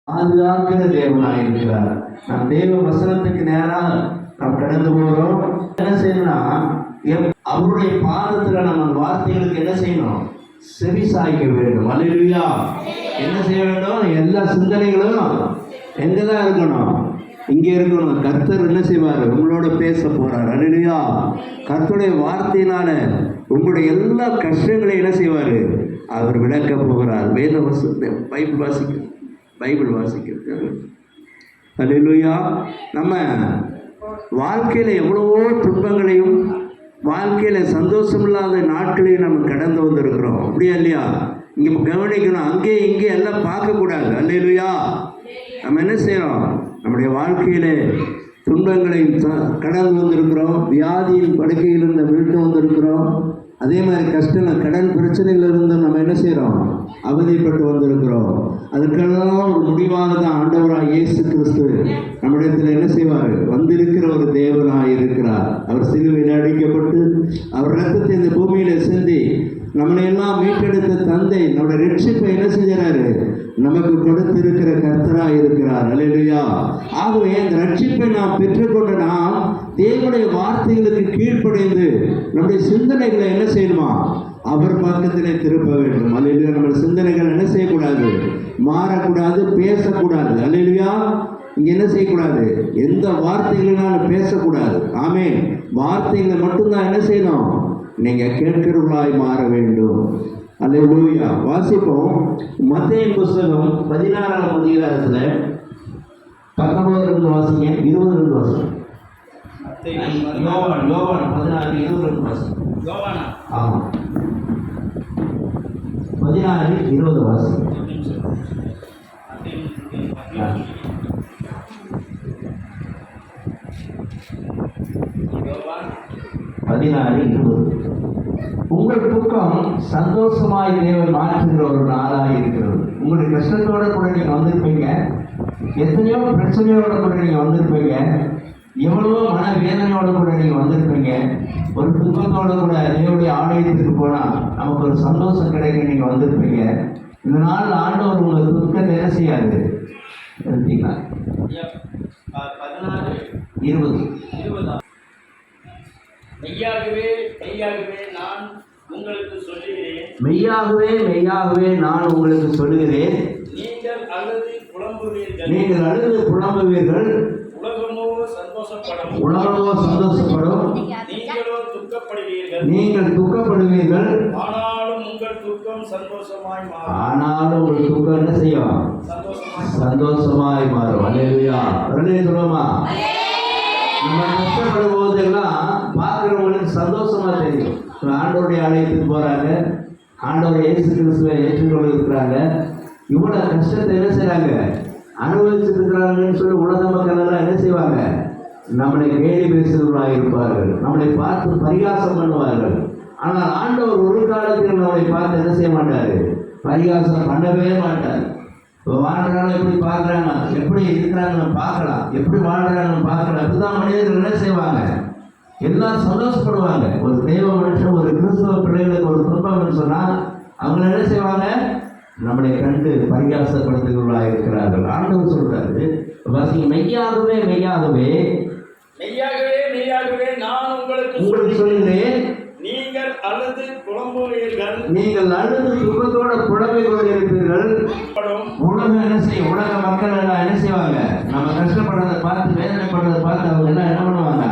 பாதுகாக்கிற தேவனாய் இருக்கிறார். நம் தேவ வசனத்துக்கு நேராக நாம் கடந்து போகிறோம். என்ன செய்யணும்னா, அவருடைய பாதத்துல நம்ம வார்த்தைகளுக்கு என்ன செய்யணும்? செவி சாய்க்க வேண்டும். அல்லேலூயா. என்ன செய்ய வேண்டும்? எல்லா சிந்தனைகளும் எங்கதான் இருக்கணும்? இங்கே இருக்கணும். கர்த்தர் என்ன செய்வார்? உங்களோட பேச போறார். அல்லேலூயா. கர்த்தருடைய வார்த்தையினால உங்களுடைய எல்லா கஷ்டங்களையும் என்ன செய்வார்? அவர் விளக்க போகிறார். வேத வசனத்தை பைபிள் வாசிக்கிறது. அல்லேலூயா. நம்ம வாழ்க்கையில் எவ்வளவோ துன்பங்களையும் வாழ்க்கையில் சந்தோஷமில்லாத நாட்களையும் நம்ம கடந்து வந்திருக்கிறோம். அப்படியா இல்லையா? இங்கே கவனிக்கணும். அங்கே இங்கே எல்லாம் பார்க்கக்கூடாது. அல்லேலூயா. நம்ம என்ன செய்கிறோம்? நம்முடைய வாழ்க்கையில் துன்பங்களையும் கடந்து வந்திருக்கிறோம். வியாதியின் படுக்கையிலிருந்து மீட்டு வந்திருக்கிறோம். அதே மாதிரி கஷ்டம் கடன் பிரச்சனைகள் இருந்து நம்ம என்ன செய்கிறோம்? அவதிப்பட்டு வந்திருக்கிறோம். அதுக்கெல்லாம் ஒரு முடிவாக தான் ஆண்டவராக இயேசு கிறிஸ்து நம்மிடத்தில் என்ன செய்வார்? வந்திருக்கிற ஒரு தேவனாக இருக்கிறார். அவர் சிலுவையில் அடிக்கப்பட்டு அவர் ரத்தத்தை இந்த பூமியில சிந்தி நம்மளை எல்லாம் மீட்டெடுத்த தந்தை நம்முடைய ரட்சிப்பை என்ன செஞ்சாரு? நமக்கு கொடுத்திருக்கிற கர்த்தராக இருக்கிறார். அல்லேலூயா. ஆகவே இந்த ரட்சிப்பை நாம் பெற்றுக்கொண்ட நாம் தேவனுடைய வார்த்தைகளுக்கு கீழ்ப்படைந்து நம்முடைய சிந்தனைகளை என்ன செய்யணுமா? அவர் பக்கத்திலே திருப்ப வேண்டும். அல்லேலூயா. நம்ம சிந்தனைகள் என்ன செய்யக்கூடாது? மாறக்கூடாது, பேசக்கூடாது. அல்லேலூயா. இங்க என்ன செய்யக்கூடாது? எந்த வார்த்தைகளாலும் பேசக்கூடாது. ஆமென். வார்த்தைகளை மட்டும்தான் என்ன செய்யணும்? நீங்க கேட்கிறவர்களாய் மாற வேண்டும். அல்லேலூயா. வாசிப்போம். மத்தேயு புத்தகம் 16ஆம் அதிகாரத்துல 19 வாசிங்க, 20 வாசிங்க. யோவான் 16:20 வாசிங்க. யோவானா? ஆமா. 16:20 வாசிங்க. 16:20. உங்கள் துக்கம் சந்தோஷமாய் தேவன் மாற்றுகிற ஒரு நாளாக இருக்கிறது. உங்களுடைய கஷ்டத்தோட கூட நீங்க வந்திருப்பீங்க. எத்தனையோ பிரச்சனையோட கூட நீங்க வந்திருப்பீங்க. எவ்வளவோ மன வேதனையோட கூட நீங்க வந்திருப்பீங்க. ஒரு துக்கத்தோட கூட தேவனுடைய ஆலயத்துக்கு போனா நமக்கு ஒரு சந்தோஷம் கிடைக்க நீங்க வந்திருப்பீங்க. இந்த நாள் ஆண்டவர் உங்கள் துக்கத்தை என்ன செய்யாது? 16:20. மெய்யாகவே மெய்யாகவே நான் உங்களுக்கு சொல்லுகிறேன். மெய்யாகவே மெய்யாகவே நான் உங்களுக்கு சொல்லுகிறேன். நீங்கள் அழுது புலம்புவீர்கள். நீங்கள் அழுது புலம்புவீர்கள். உலகமோ சந்தோஷப்படும். உலகமோ சந்தோஷப்படும். நீங்களோ துக்கப்படுவீர்கள். நீங்கள் துக்கப்படுவீர்கள். ஆனாலும் உங்கள் துக்கம் சந்தோஷமாய் மாறும். ஆனாலும் உங்கள் துக்கம் என்ன செய்யும்? சந்தோஷமாய் மாறும். அல்லேலூயா. உடனே சொல்லுமா? நம்ம கஷ்டப்படும் போதெல்லாம் பார்க்கிறவங்களுக்கு சந்தோஷமா தெரியும். ஆண்டவருடைய ஆலயத்துக்கு போறாங்க, ஆண்டவர் இயேசு கிறிஸ்துவை ஏற்றுக்கொண்டு இருக்கிறாங்க. இவ்வளவு கஷ்டத்தை என்ன செய்றாங்க? அனுபவிச்சுட்டு இருக்கிறாங்கன்னு சொல்லி உலக மக்கள் எல்லாம் என்ன செய்வாங்க? நம்மளை கேலி பேசுகிறவர்களாக இருப்பார்கள். நம்மளை பார்த்து பரிகாசம் பண்ணுவார்கள். ஆனால் ஆண்டவர் ஒரு காலத்தில் நம்மளை பார்த்து என்ன செய்ய மாட்டாரு? பரிகாசம் பண்ணவே மாட்டார். இப்போ வாழ்றாங்க, எப்படி பார்க்குறாங்க, எப்படி இருக்கிறாங்கன்னு பார்க்கலாம், எப்படி வாழ்றாங்கன்னு பார்க்கலாம். இப்படிதான் மனிதர்கள் என்ன செய்வாங்க? எல்லாம் சந்தோஷப்படுவாங்க. ஒரு தெய்வ மனுஷன், ஒரு கிறிஸ்தவ பிள்ளைகளுக்கு ஒரு துன்பம்னு சொன்னால் அவங்க என்ன செய்வாங்க? நம்மளை கண்டு பரிகாசப்படுத்துகிறவர்களாக இருக்கிறார்கள். ஆண்டவர் சொல்றாரு, மெய்யாகவே மெய்யாகவே மெய்யாகவே மெய்யாகவே நான் உங்களுக்கு சொல்லுகிறேன். நீங்கள் அழுது புலம்புவீர்கள். நீங்கள் அழுது துக்கத்தோட புலம்பிக் கொண்டிருப்பீர்கள். உலகம் என்ன செய்யும்? உலக மக்கள் எல்லாம் என்ன செய்வாங்க? நம்ம கஷ்டப்படுறதை பார்த்து, வேதனைப்படுறதை பார்த்து அவங்க எல்லாம் என்ன பண்ணுவாங்க?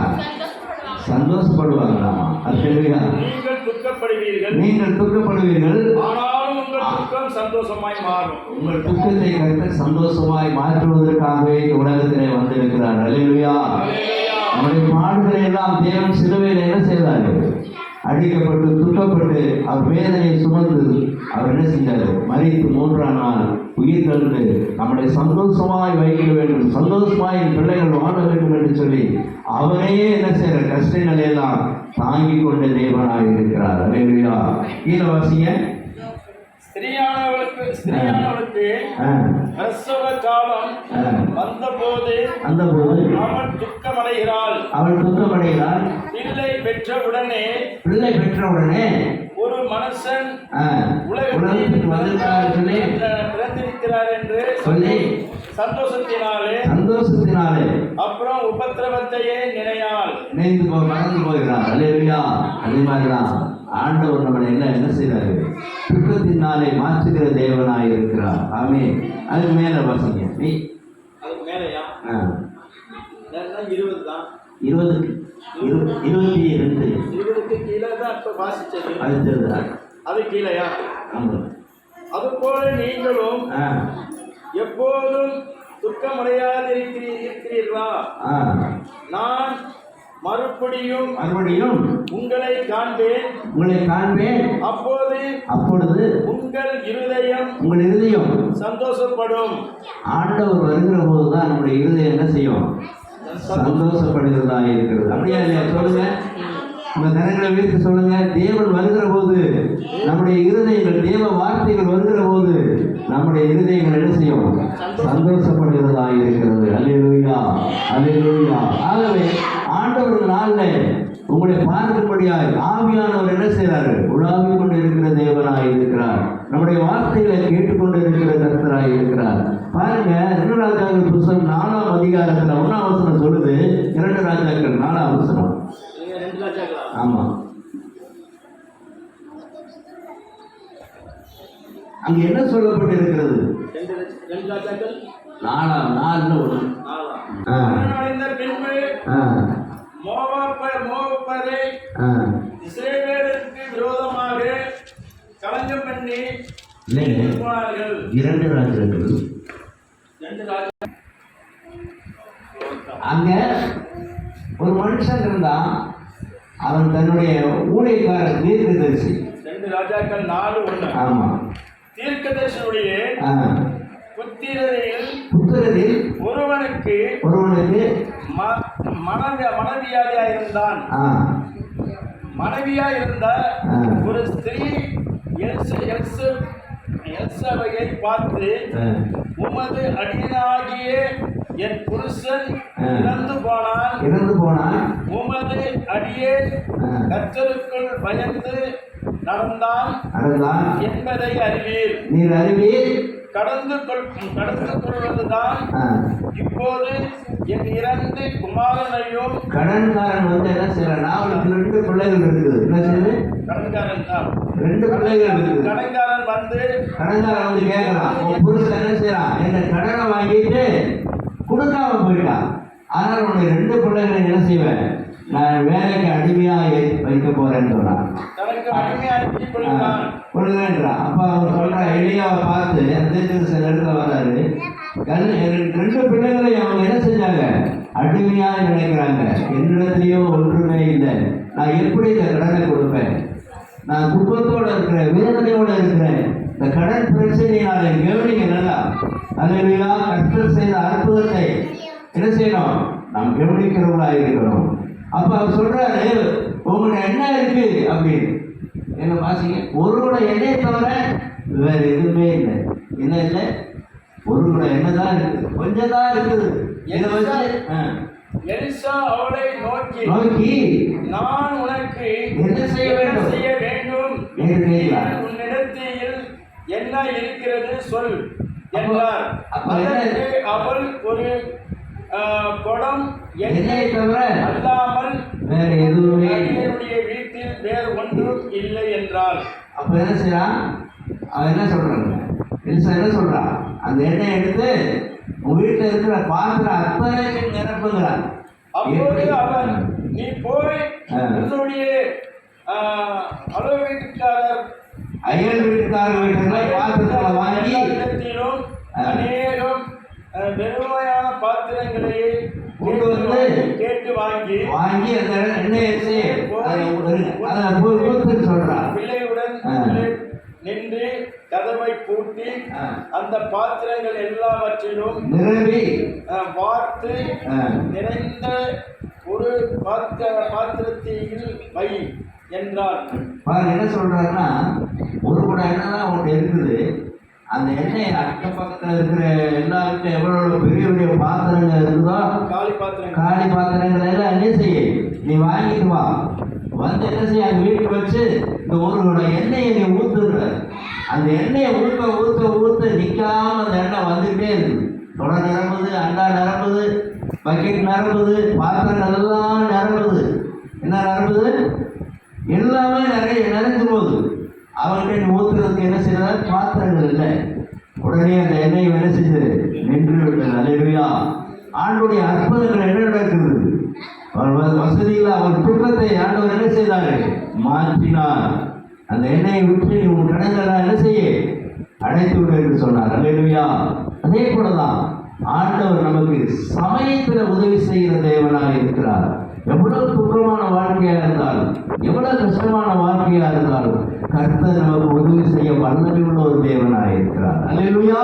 சந்தோஷப்படுவாங்களாமா. அல்லேலூயா. நீங்கள் துக்கப்படுவீர்கள். நீங்கள் துக்கப்படுவீர்கள். ஆனாலும் உங்கள் துக்கம் சந்தோஷமாய் மாறும். உங்கள் துக்கத்தை கருத்து சந்தோஷமாய் மாற்றுவதற்காகவே உலகத்திலே வந்திருக்கிறார். அல்லேலூயா. நம்முடைய பாடுகளை எல்லாம் தேவன் சிலுவையில் என்ன செய்தார்? அடிக்கப்பட்டு துக்கப்பட்டு அவர் வேதனையை சுமந்து அவர் என்ன செஞ்சார்? மரித்து 3ஆம் நாள் உயிர் தந்து நம்மளை சந்தோஷமாய் வைக்க வேண்டும், சந்தோஷமாய் பிள்ளைகள் வாழ வேண்டும் என்று சொல்லி அவரையே என்ன செய்யற? கஷ்டங்களை எல்லாம் தாங்கிக் கொண்ட தேவனாய் இருக்கிறார். அல்லேலூயா. கீழவாசிய ஸ்திரீயானவளுக்கு பிரசவ காலம் வந்தபோது அவள் துக்கமடைகிறாள். பிள்ளை பெற்றவுடனே ஒரு மனுஷன் உலகத்துக்கு வந்திருக்கிறார் சொல்லி பிறந்திருக்கிறார் என்று சொல்லி சந்தோஷத்தினாலே அப்புறம் உபத்திரவத்தையே நினைந்து மறந்து போகிறார். அல்லேலூயா. அதே மாதிரிதான் ஆண்டவர் நம்மளை என்ன செய்றாரு? துக்கத்தினாலே மாற்றுகிற தேவனாய் இருக்கிறார். ஆமென். அதுக்கு மேல வாசிங்க. நீ அதுக்கு மேலயா? 20 தான். 20க்கு கீழே தான் இப்ப வாசிச்சது. அது கீழயா? அது போல நீங்களும் எப்போதும் துக்கமடையாதிருக்கிறீர்களா? நான் மறுபடியும் உங்களை காண்பேன். அப்பொழுது உங்கள் இருதயம் சந்தோஷப்படும். ஆண்டவர் வருகிற போதுதான் நம்முடைய இருதயம் என்ன செய்யும்? சந்தோஷப்படுகிறதா இருக்கிறது. அப்படியா இல்லையா? சொல்லுங்க. உங்க கரங்களை வைத்து சொல்லுங்க. தேவன் வருகிற போது நம்முடைய இருதயங்கள், தேவ வார்த்தைகள் வருகிற போது நம்முடைய இருதயங்கள் என்ன செய்யும்? சந்தோஷப்படுகிறதா இருக்கிறது. அல்லேலூயா, அல்லேலூயா. ஆகவே ஆண்டவர் நாளில் உங்களை பார்க்கும்படியாய் ஆவியானவர் என்ன செய்கிறாரு? உலாவிக் கொண்டு இருக்கிற தேவனாய் இருக்கிறார். நம்முடைய வார்த்தைகளை கேட்டுக்கொண்டு இருக்கிற கர்த்தராய் இருக்கிறார். பாருங்க, 2 ராஜாக்கள் புத்தகம் 4ஆம் அதிகாரத்தில் 1ஆம் வசனம் சொல்லுது. 2 ராஜாக்கள் 4ஆம் வசனம். ஆமா, அங்க என்ன சொல்லப்பட்டு இருக்கிறது? 2 ராஜாக்கள் 4:1. மோவாபரை இஸ்ரவேலுக்கு விரோதமாக களங்கம் பண்ணி போனார்கள். 2 ராஜாக்கள். அங்க ஒரு மனுஷன் இருந்தான். அவன் தன்னுடைய ஊழியக்காரர் தீர்க்கதரிசி. 2 ராஜாக்கள் 4:1. ஆமா, தீர்க்கதரிசியுடைய புத்திரரில் ஒருவனுக்கு மனைவியா இருந்தான். மனைவியா இருந்த ஒரு ஸ்திரீ எல்சபையை பார்த்து, உமது அடியனாகிய என் புருஷன் இறந்து போனான். உமது அடியேன் கர்த்தருக்குள் பயந்து நடந்தான் என்பதை அறிவீர். கடந்து கொள்வதுதான் இப்போது என் 2 குமாரனையும். கடன்காரன் வந்து என்ன செய்யறான்? அவனுக்கு 2 பிள்ளைகள் இருக்குது. என்ன செய்யுது? கடன்காரன் தான் 2 பிள்ளைகள் இருக்குது. கடன்காரன் வந்து கேட்கலாம், உன் புருஷன் என்ன செய்யறான்? என்ன கடனை வாங்கிட்டு கொடுக்காம போயிட்டான். ஆனால் உன்னை 2 பிள்ளைகளை என்ன செய்வேன்? நான் வேலைக்கு அடிமையா வைக்க போறேன்னு சொன்னான். அப்ப அவன் சொல்ற எலியாவை பார்த்து சில இடத்துல வராரு. 2 பிள்ளைகளை அவங்க என்ன செஞ்சாங்க? அடிமையா நினைக்கிறாங்க. என்னிடத்துலயோ ஒன்றுமே இல்லை. நான் எப்படி இந்த கடனை கொடுப்பேன்? நான் துக்கத்தோட இருக்கிறேன், வேதனையோட இருக்கிறேன். இந்த கடன் பிரச்சனையினால கவனிங்க நல்லா. அல்லேலூயா. கர்த்தர் செய்த அற்புதத்தை என்ன செய்யணும்? நாம் கவனிக்கிறவங்களா இருக்கணும். அப்ப அவர் சொல்றாரு, உங்களோட என்ன இருக்கு அப்படின்னு. என்ன வாசிங்க. ஒருவரோட எண்ணெயை தவிர வேற எதுவுமே இல்லை. என்ன இல்லை? ஒருவரோட எண்ணெய் தான் இருக்குது, கொஞ்சம் தான் இருக்குது. இதை வச்சு எலிசா அவளை நோக்கி நான் உனக்கு என்ன செய்ய வேண்டும் உன்னிடத்தில் என்ன இருக்கிறது சொல் என்றார். அவள் ஒரு குடம் எண்ணெயை தவிர அல்லாமல் வேற எதுவுமே என்னுடைய வீட்டில் வேறு ஒன்றும் இல்லை என்றார். அப்ப என்ன செய்யறான்? அவன் என்ன சொல்றாங்க? எலிசா என்ன சொல்றான்? அந்த எண்ணெயை எடுத்து உங்க வீட்டுல இருக்கிற பாத்திரம் அத்தனை நிரப்புங்கிறான். அப்போது அவன், நீ போய் உன்னுடைய அயல் வீட்டுக்காரர் வீட்டுல பாத்திரங்களை வாங்கி அநேகம் வெறுமையான பாத்திரங்களை கொண்டு வந்து கேட்டு வாங்கி அந்த எண்ணெயை சொல்றான். பிள்ளையுடன் நின்று கதவை பூட்டி அந்த பாத்திரங்கள் எல்லாவற்றிலும் வார்த்து நிறைந்த ஒரு பாத்திரத்தில் வை என்றார். என்ன சொல்றாருன்னா, ஒரு கூட எண்ணெய் தான் ஒன்று இருக்குது. அந்த எண்ணெய் அக்கம் பக்கத்தில் இருக்கிற எல்லாருக்கும் எவ்வளவு பெரிய பெரிய பாத்திரங்கள் இருக்குதோ, காலி பாத்திரங்கள் எல்லாம் என்ன செய்ய, நீ வாங்கிட்டு வந்து என்ன செய்ய அந்த வீட்டுக்கு வச்சு இந்த ஒரு எண்ணெயை நீ ஊத்துற. அந்த எண்ணெயை ஊற்ற ஊற்ற ஊற்ற நிற்காம அந்த எண்ணெய் வந்துகிட்டே இருக்கு. தொடர் நிரம்புது, அண்டா நிரம்புது, பக்கெட் நிரம்புது, பாத்திரங்கள் எல்லாம் நிரம்புது. என்ன நிரம்புது? எல்லாமே நிறைஞ்சு போகுது. அவங்கள்ட்ட நீ ஊற்றுறதுக்கு என்ன செய்யறது? பாத்திரங்கள் இல்லை. உடனே அந்த எண்ணெய் என்ன செஞ்சது? நின்று விட்டது. அல்லேலூயா. ஆண்டுடைய அற்புதங்கள் என்ன நடக்கிறது? அவர் வசதியில் அவர் குற்றத்தை ஆண்டவர் என்ன செய்தாரு? மாற்றினார். அந்த எண்ணெயை விட்டு நீ உன் கடன்களை என்ன செய்ய? அடைத்து விடு என்று சொன்னார். அல்லேலூயா. அதே போலதான் ஆண்டவர் நமக்கு சமயத்தில் உதவி செய்கிற தேவனாக இருக்கிறார். எவ்வளவு துன்பமான வாழ்க்கையா இருந்தாலும், எவ்வளவு கஷ்டமான வாழ்க்கையா இருந்தாலும் கர்த்தர் நமக்கு உதவி செய்ய வல்லமை உள்ள ஒரு தேவனாக இருக்கிறார். அல்லேலூயா.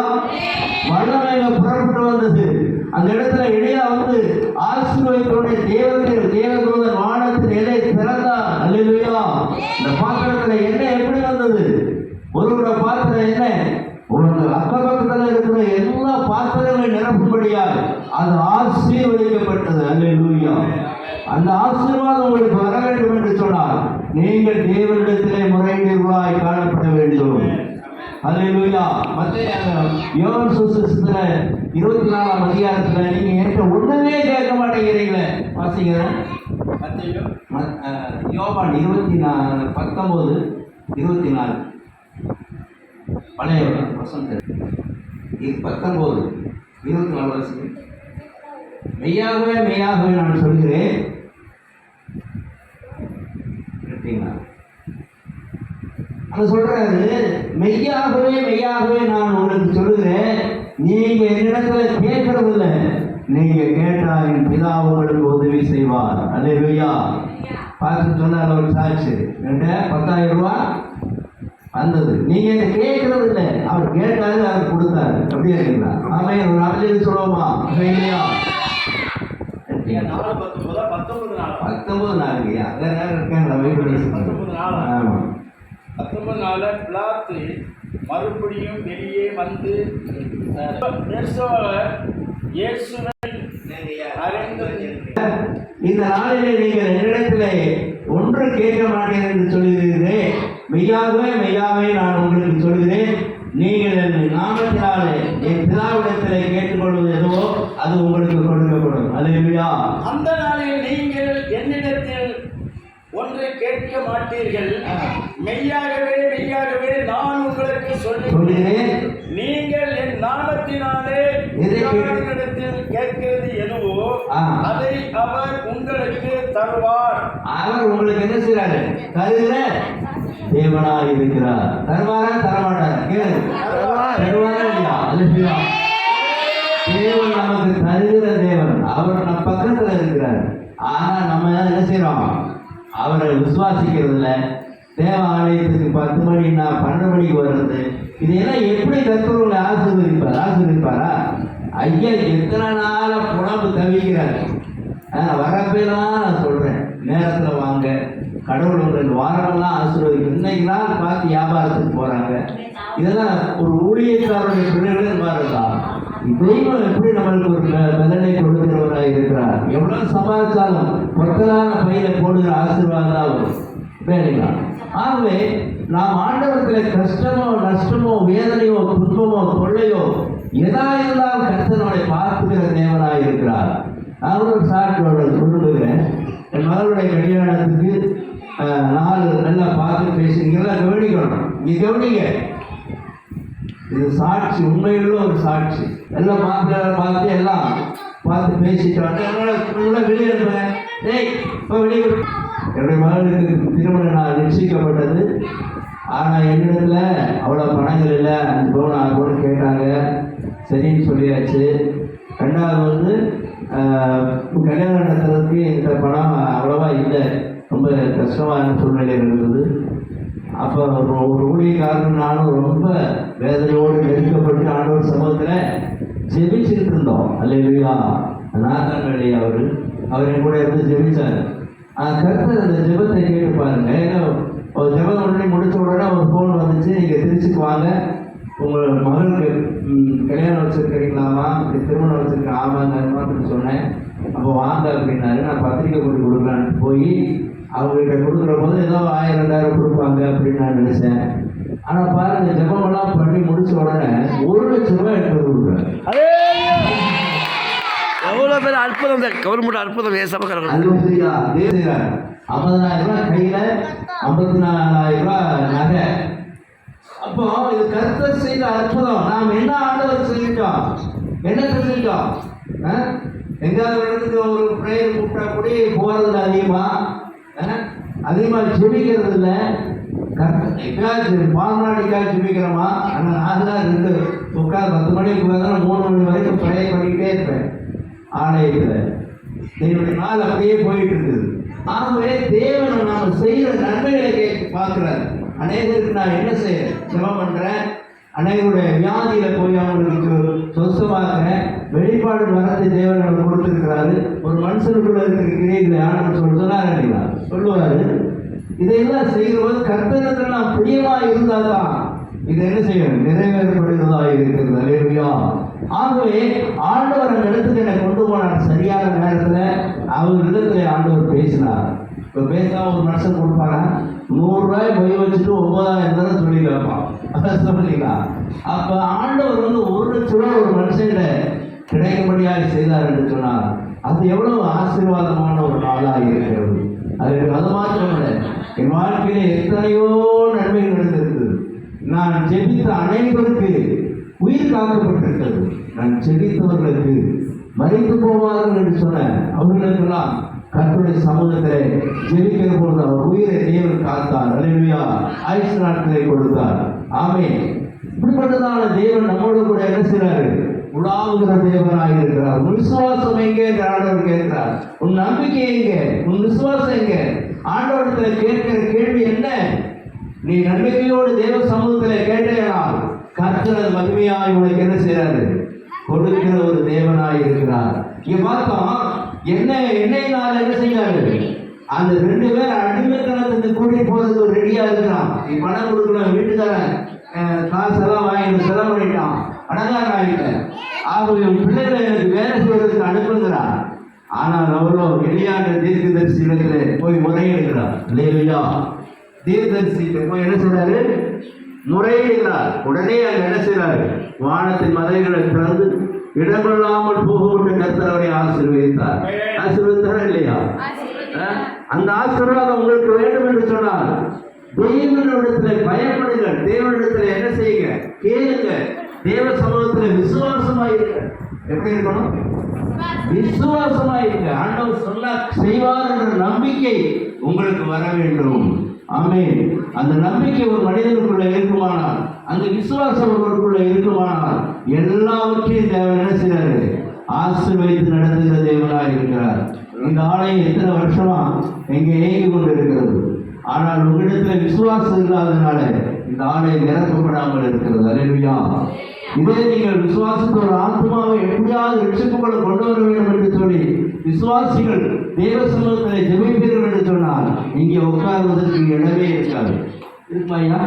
வல்லமையில புறப்பட்டு வந்தது. அந்த இடத்துல இடையா வந்து ஆசீர்வாதத்தோட தேவதூதன் வானத்தின் எல்லை திறந்தார். அல்லேலூயா. இந்த பாத்திரத்துல எண்ணெய் எப்படி வந்தது? ஒருவரோட பாத்திரம் என்ன? உனக்கு அக்கபக்கத்தில் இருக்கிற எல்லா பாத்திரங்களையும் நிரப்பும்படியாக அது ஆசீர்வதிக்கப்பட்டது. அல்லேலூயா. அந்த ஆசீர்வாதம் உங்களுக்கு வர வேண்டும் என்று சொன்னால் நீங்கள் தேவனிடத்திலே முறையீடுகளாய் காணப்பட வேண்டும். அல்லேலூயா. யோவான் சுவிசேஷத்துல 24ஆம் அதிகாரத்துல நீங்க ஏற்ற ஒண்ணுமே கேட்க மாட்டேங்கிறீங்களே. வாசிக்கிறேன். யோவான் 19 24 பழைய வசனம் 19 24 வாசிக்கிறேன். மெய்யாகவே மெய்யாகவே நான் சொல்கிறேன். அங்க சொல்றாரு, மெய்யாகவே மெய்யாகவே நான் உங்களுக்கு சொல்லுகிறேன், நீங்க என்னிடத்துல கேட்கறது இல்லை, நீங்க கேட்டா என் பிதா உங்களுக்கு உதவி செய்வார். அல்லேலூயா. பார்த்து சொன்னார் ஒரு சாட்சி. 10,000 ரூபாய் வந்தது. நீங்க என்ன கேட்கறது இல்லை, அவர் கேட்டாரு, அவர் கொடுத்தாரு. அப்படியே இருக்கீங்களா? ஆமே. ஒரு அமலில் சொல்லுவோமா? இல்லையா? 19 நாளுங்கய்யா. வேற நேரம் இருக்காங்களா? ஆமா. 19 பிலாத்து மறுபடியும் வெளியே வந்து இந்த நாளிலே நீங்கள் என்னிடத்திலே ஒன்று கேட்க மாட்டேன் என்று சொல்கிறீர்களே, மெய்யாகவே மெய்யாகவே நான் உங்களுக்கு சொல்கிறேன், நீங்கள் என் நாமத்தினாலே என் பிதாவிடத்திலே கேட்டுக்கொள்வது எதுவோ அது உங்களுக்கு கொடுக்கப்படும். அல்லேலூயா. அந்த நாளில் நீங்கள் என்னிடத்தில் ஒன்றை கேட்க மாட்டீர்கள், மெய்யாகவே மெய்யாகவே நான் உங்களுக்கு சொல்லுகிறேன், நீங்கள் என் நாமத்தினாலே இடத்தில் கேட்கிறது எதுவோ அதை அவர் உங்களுக்கு தருவார். அவர் உங்களுக்கு என்ன செய்யறாரு? தருகிற தேவனாய் இருக்கிறார். தருவாரா? தரமாட்டாரா? கேளு. தருவாரா இல்லையா? அல்லேலூயா. தேவன் நமக்கு தருகிற தேவன். அவர் நம்ம பக்கத்துல இருக்கிறார். ஆனா நம்ம என்ன செய்யறோம்? அவரை விசுவாசிக்கிறது இல்லை. தேவ ஆலயத்துக்கு 10 மணினா 12 மணிக்கு வர்றது, இதெல்லாம் எப்படி கர்த்தர்களை ஆசீர்வதிப்பாரா? ஐயா எத்தனை நாள புலம்பு தவிக்கிறார். வரப்பெல்லாம் நான் சொல்றேன், நேரத்துல வாங்க, கடவுள் உங்களுக்கு வாரமெல்லாம் ஆசீர்வதிக்கும். இன்னைக்கு நாள் பார்த்து வியாபாரத்துக்கு போறாங்க. இதெல்லாம் ஒரு ஊழியக்காரருடைய பிள்ளைகள் பாருங்களா. தெய்வம் எப்படி நம்மளுக்கு ஒரு பலனை கொடுக்கிறவராக இருக்கிறார். எவ்வளவு சமாளித்தாலும் பொருத்தலான பையில போடுகிற ஆசீர்வாதம் தான் வரும். வேலைங்களா? ஆகவே நாம் ஆண்டவரத்தில் கஷ்டமோ நஷ்டமோ வேதனையோ துன்பமோ தொல்லையோ எதா இருந்தாலும் கர்த்தனை பார்த்துக்கிற தேவனாக இருக்கிறார். நான் ஒரு சாட்டோட சொல்லுகிறேன். என் மகளுடைய கல்யாணத்துக்கு 4 நல்லா பார்த்து பேசுறீங்கலாம் கவனிக்கணும். நீ கவனிங்க. இது சாட்சி, உண்மையுள்ள ஒரு சாட்சி. எல்லாம் மாப்பிள்ளை பார்த்து எல்லாம் பார்த்து பேசிட்டு வெளியே இருப்பேன். இப்போ வெளியே என்னுடைய மகளுக்கு திருமணம் நான் நிச்சயிக்கப்பட்டது. ஆனால் என்னிடத்துல அவ்வளோ பணங்கள் இல்லை. 5 பவுன் 6 பவுன் கேட்டாங்க. சரின்னு சொல்லியாச்சு. 2வது கல்யாணம் நடத்துறதுக்கு இந்த பணம் அவ்வளோவா இல்லை, ரொம்ப கஷ்டமான சூழ்நிலை இருந்தது. அப்போ ஒரு ஊழியக்காரன் நானும் ரொம்ப வேதனையோடு நெருக்கப்பட்டு ஆண்டவர் சமூகத்தில் ஜெபிச்சுட்டு இருந்தோம். அல்லேலூயா. நாத்தான் வேலையை அவர் என் கூட இருந்து ஜெபிச்சார். கர்த்தர் அந்த ஜெபத்தை கேட்டு பாருங்க. ஏன்னா ஒரு ஜெபம் உடனே முடிச்ச உடனே ஒரு ஃபோன் வந்துச்சு, நீங்கள் திருச்சிக்கு வாங்க, உங்கள் மகளுக்கு கல்யாணம் வச்சுருக்கிறீங்களாமா, இப்படி திருமணம் வச்சுருக்கேன். ஆமாங்கன்னு சொன்னேன். அப்போ வாங்க அப்படின்னாரு. நான் பத்திரிக்கை கொண்டு கொடுக்கலான்னு போய் அவங்ககிட்ட கொடுக்குற போது ஏதோ 1000 2000 கொடுப்பாங்க அப்படின்னு நான் நினைச்சேன். ஆனால் பாருங்க, ஜெபமெல்லாம் பண்ணி முடிச்ச உடனே 1,00,000 எடுத்து கொடுக்குறாங்க. எவ்வளோ பேர் அற்புதம், இந்த கவர்மெண்ட் அற்புதம் ஏசப்பக்காரங்க. அது சரியா 50,000 ரூபாய் கையில், 54,000 ரூபாய் நகை. அப்போ இது கர்த்தர் செய்த அற்புதம். நாம் என்ன ஆண்டவர் செஞ்சிட்டோம், என்ன செஞ்சிட்டோம்? எங்காவது இடத்துக்கு ஒரு ப்ரேயர் கூப்பிட்டா கூட போகிறது அதிகமாக ஜெபிக்கிறது இல்லை. பால்நாடிக்காக ஜெபிக்கிறோமா? ஆனால் நான் தான் 10 மணிக்கு உட்காந்து 3 மணி வரைக்கும் ப்ரேயர் பண்ணிக்கிட்டே இருப்பேன் ஆலயத்தில். என்னுடைய நாள் அப்படியே போயிட்டு இருக்குது. ஆகவே தேவனை நாம் செய்கிற நன்மைகளை பார்க்குறாரு. அநேகருக்கு நான் என்ன செய்ய ஜெபம் பண்ணுறேன், அநேகருடைய வியாதியில் போய் அவங்களுக்கு சொசமாக்குறேன். வெளிப்பாடு வரத்தை தேவன் அவர் கொடுத்துருக்கிறாரு. ஒரு மனுஷனுக்குள்ள இருக்கிற கிரியைகளை ஆனவர் சொல்லுவார். இதையெல்லாம் செய்கிறபோது கர்த்தரிடத்தில் நாம் பிரியமாக இருந்தால் தான் இது என்ன செய்யணும், நிறைவேறப்படுகிறதாக இருக்கிறது. அல்லேலூயா. ஆகவே ஆண்டவர் அந்த இடத்துக்கு என்னை கொண்டு போனார். சரியான நேரத்தில் அவர் இடத்துல ஆண்டவர் பேசினார். இப்போ பேசாம ஒரு மனுஷன் கொடுப்பாங்க, 100 ரூபாய் போய் வச்சுட்டு 9,000 சொல்லி வைப்பான். சொல்லிக்கலாம். அப்போ ஆண்டவர் 1,00,000 ஒரு மனுஷன்கிட்ட கிடைக்கும்படியாக செய்தார் என்று சொன்னார். அது எவ்வளவு ஆசீர்வாதமான ஒரு நாளாக இருக்கிறது. அது மாத்திரம் இல்லை, என் வாழ்க்கையில எத்தனையோ நன்மைகள் நடந்திருக்கிறது. நான் ஜெபித்த அனைவருக்கு உயிர் காக்கப்பட்டிருக்கிறது. நான் ஜெபித்தவர்களுக்கு மறித்து போவார்கள் என்று சொன்னேன். அவர்களுக்கெல்லாம் கர்த்தருடைய சமூகத்திலே ஜெபிக்கிற பொழுது அவர் உயிரை தேவன் காத்தார். அல்லேலூயா. ஆயுசு நாட்களை கொடுத்தார். ஆமென். இப்படிப்பட்டதான தேவன் நம்மோடு கூட என்ன செய்றாரு, உலாவுகிற தேவனாக இருக்கிறார். உன் விசுவாசம் எங்கே என்று ஆண்டவர் கேட்கிறார். உன் நம்பிக்கை எங்கே, உன் விசுவாசம் எங்கே? ஆண்டவரத்தில் கேட்கிற கேள்வி என்ன? நீ நம்பிக்கையோடு தேவ சமூகத்தில் கேட்டேனால் கர்த்தர் மகிமையாய் உனக்கு என்ன செய்யறாரு, கொடுக்கிற ஒரு தேவனாய் இருக்கிறார். இங்க பார்த்தோம், என்னையினால் என்ன செய்யாரு, அந்த 2 பேர் அடிமைத்தனத்துக்கு கூட்டி போறதுக்கு ரெடியா இருக்கிறான். நீ பணம் கொடுக்கணும், வீட்டுக்காரன் காசெல்லாம் வாங்கிட்டு செலவு பண்ணிட்டான், அடங்காரன் ஆகிட்டேன். ஆகவே பிள்ளைகளை எனக்கு வேலை செய்வதற்கு அனுப்புகிறார். ஆனால் அவரோ எளியான தீர்க்கதரிசி இடத்துல போய் முறையிடுகிறார். இல்லையா? தீர்க்கதரிசிக்கு போய் என்ன செய்றாரு, முறையிடுகிறார். உடனே அங்க என்ன செய்றாரு, வானத்தின் மதைகளை திறந்து இடமில்லாமல் போகப்பட்டு கர்த்தர் அவரை ஆசீர்வதித்தார். ஆசீர்வதித்தாரா இல்லையா? அந்த ஆசீர்வாதம் உங்களுக்கு வேண்டும் என்று சொன்னால் தேவனிடத்தில் பயப்படுங்கள். தேவனிடத்தில் என்ன செய்யுங்க, கேளுங்க. தேவ சமூகத்தில் விசுவாசமாயிருக்க. எப்படி இருக்கணும்? விசுவாசமாயிருக்க. ஆண்டவர் சொன்னா செய்வார் என்ற நம்பிக்கை உங்களுக்கு வர வேண்டும். ஆமென். அந்த நம்பிக்கை ஒரு மனிதனுக்குள்ள இருக்குமானால், அந்த விசுவாசம் ஒருவருக்குள்ள இருக்குமானால், எல்லாவற்றையும் தேவன் என்ன செய்றாரு, ஆசீர்வதித்து நடத்துகிற தேவனாக இருக்கிறார். இந்த ஆலயம் எத்தனை வருஷமா எங்க ஏங்கி கொண்டு இருக்கிறது. ஆனால் உங்களிடத்தில் விசுவாசம் இல்லாதனால இந்த ஆலயம் நிரப்பப்படாமல் இருக்கிறது. அல்லேலூயா. இதே நீங்கள் விசுவாசத்தோட ஆத்மாவை எப்படியாவது ரட்சிப்புகளை கொண்டு வர வேண்டும் என்று சொல்லி விசுவாசிகள் தேவ சமூகத்தை ஜெபிப்பீர்கள் என்று சொன்னால் இங்கே உட்கார்வதற்கு இடமே இருக்காது. இருக்குமாய்யா?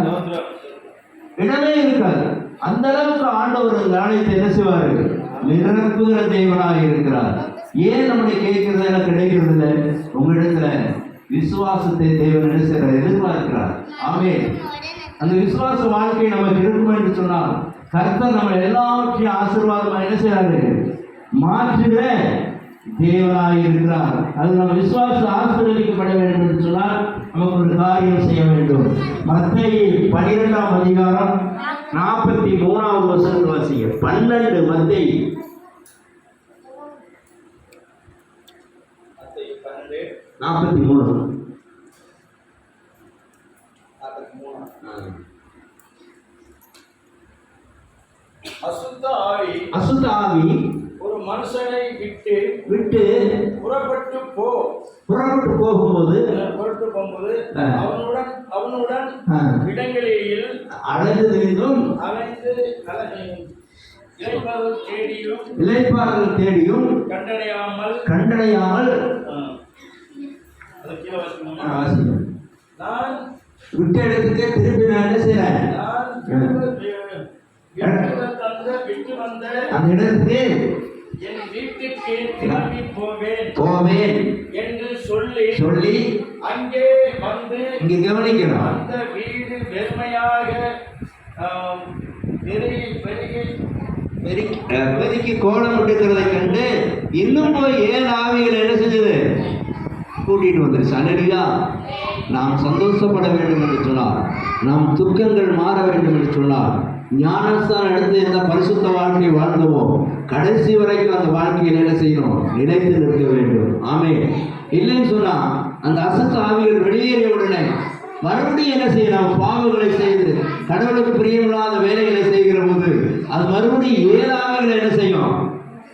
இடமே இருக்காது. அந்த அளவுக்கு ஆண்டவர் இந்த ஆலயத்தை என்ன செய்வார், நிரப்புகிற தேவனாக இருக்கிறார். ஏன் நம்முடைய கேட்கிறது என கிடைக்கிறது இல்லை? உங்களிடத்துல விசுவாசத்தை தேவன் என்ன செய்கிறார், எதிர்பார்க்கிறார். ஆமென். அந்த விசுவாச வாழ்க்கை நமக்கு இருக்கும் என்று சொன்னால் கர்த்தர் நம்ம எல்லாவற்றையும் ஆசீர்வாதமாக என்ன செய்யறாரு, மாற்றுகிற தேவனாக இருக்கிறார். அது நம்ம விசுவாசம் ஆசீர்வதிக்கப்பட வேண்டும் என்று சொன்னால் நமக்கு ஒரு காரியம் செய்ய வேண்டும். மத்தேயு 12ஆம் அதிகாரம் 43வது வசனத்தை வாசிங்க. 12 மத்தேயு 43. அசுத்த ஆவி ஒரு மனுஷனை விட்டு புறப்பட்டு போகும்போது அவனுடன் இடங்களில் அலைந்து இளைப்பாறுதல் தேடியும் கண்டடையாமல் நான் விட்ட இடத்துக்கே திருப்பி நான் என்ன செய்றேன், விட்டு வந்த அந்த இடத்துக்கு என் வீட்டுக்கு திரும்பி போவேன் போவேன் என்று சொல்லி சொல்லி அங்கே வந்து இங்க கவனிக்கணும். அந்த வீடு வெறுமையாக பெருக்கி கோலம் விட்டுக்கிறதை கண்டு இன்னும் போய் 7 ஆவிகள் என்ன செஞ்சது? கூட்டிட்டு வந்துருச்சு. அல்லேலூயா. நாம் சந்தோஷப்பட வேண்டும் என்று சொன்னார், நாம் துக்கங்கள் மாற வேண்டும் என்று சொன்னார், ஞானஸ்தானம் எடுத்து இந்த பரிசுத்த வாழ்க்கையை வாழ்ந்துவோம். கடைசி வரைக்கும் அந்த வாழ்க்கையில் என்ன செய்யணும்? நிலைத்து நிற்க வேண்டும். ஆமே. இல்லைன்னு சொன்னா அந்த அசுத்த ஆவிகள் வெளியேறிய உடனே மறுபடியும் என்ன செய்யணும்? பாவங்களை செய்து கடவுளுக்கு பிரியமில்லாத வேலைகளை செய்கிற போது அது மறுபடியும் 7 ஆவிகளை என்ன செய்யும்?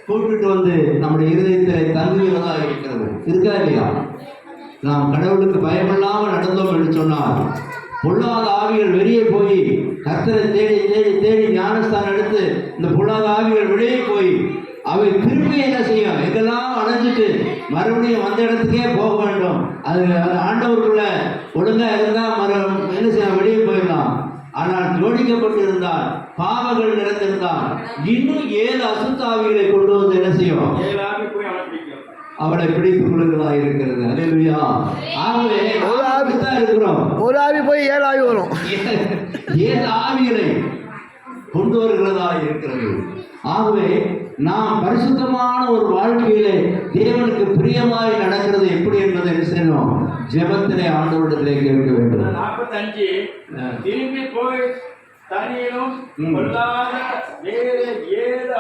கூப்பிட்டு வந்து நம்முடைய இருதயத்தில் தங்குகிறதா இருக்கிறது. இருக்கா இல்லையா? நாம் கடவுளுக்கு பயமில்லாமல் நடந்தோம் என்று சொன்னால் பொல்லாத ஆவிகள் வெளியே போய் கர்த்தரை தேடி தேடி தேடி ஞானஸ்தானம் எடுத்து இந்த பொல்லாத ஆவிகள் வெளியே போய் அவை திரும்பி என்ன செய்யும்? எங்கெல்லாம் அணைஞ்சிட்டு மறுபடியும் வந்த இடத்துக்கே போக வேண்டும். அது ஆண்டவருக்குள்ள ஒழுங்கா இருந்தால் என்ன செய்யலாம்? வெளியே போயிடலாம். ஆனால் ஜோடிக்கப்பட்டு இருந்தால், பாவங்கள் நிறைந்திருந்தால் இன்னும் 7 அசுத்த ஆவிகளை கொண்டு வந்து என்ன செய்யும்? அவளை பிடித்துக் கொள்ளுகிறதா இருக்கிறது. அல்லேலூயா. ஆகவே ஒரு ஆவி தான் இருக்கிறோம். ஒரு ஆவி போய் 7 ஆவி வரும். 7 ஆவிகளை கொண்டு வருகிறதா இருக்கிறது. ஆகவே நாம் பரிசுத்தமான ஒரு வாழ்க்கையிலே தேவனுக்கு பிரியமாய் நடக்கிறது எப்படி என்பதை என்ன செய்யணும்? ஜெபத்திலே ஆண்டவரிடத்திலே கேட்க வேண்டும். 45 திரும்பி போய் தனியிலும் பொல்லாத வேறு 7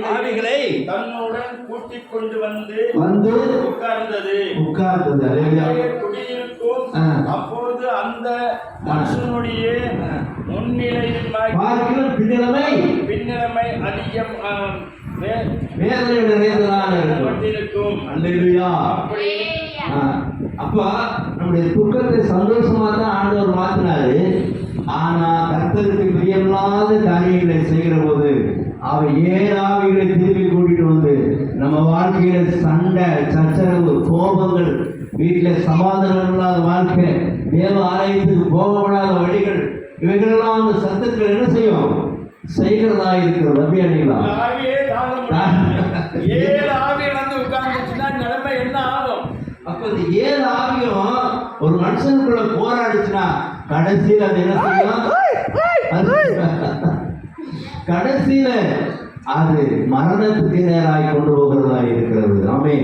ஆவிகளை தன்னுடன் கூட்டிக் கொண்டு வந்து உட்கார்ந்தது. குடியிருக்கும். அப்போது அந்த மனுஷனுடைய முன்னிலையின் பின்னிலைமை அதிகம் அப்ப நம்முடைய துக்கத்தை சந்தோஷமா தான் ஆண்டவர் மாத்தினாரு. ஆனா கர்த்தருக்கு பிரியமில்லாத காரியங்களை செய்கிற போது அவை 7 ஆவிகளை திரும்பி கூட்டிட்டு வந்து நம்ம வாழ்க்கையில சண்டை, சச்சரவு, கோபங்கள், வீட்டுல சமாதானம் இல்லாத வாழ்க்கை, தேவ ஆலயத்துக்கு போகப்படாத வழிகள், இவைகளெல்லாம் அந்த சத்துக்கள் என்ன செய்யும்? செய்கிறதா இருக்கிறது. அப்படியே அணிகளா? 7 ஆவி வந்து உட்கார்ந்துச்சுன்னா நிலைமை என்ன ஆகும்? அப்ப இந்த 7 ஆவியும் ஒரு மனுஷனுக்குள்ள போராடிச்சுன்னா கடைசியில் அது என்ன செய்யும்? கடைசியில அது மரணத்துக்கு நேராக கொண்டு போகிறதா இருக்கிறது. ஆமே.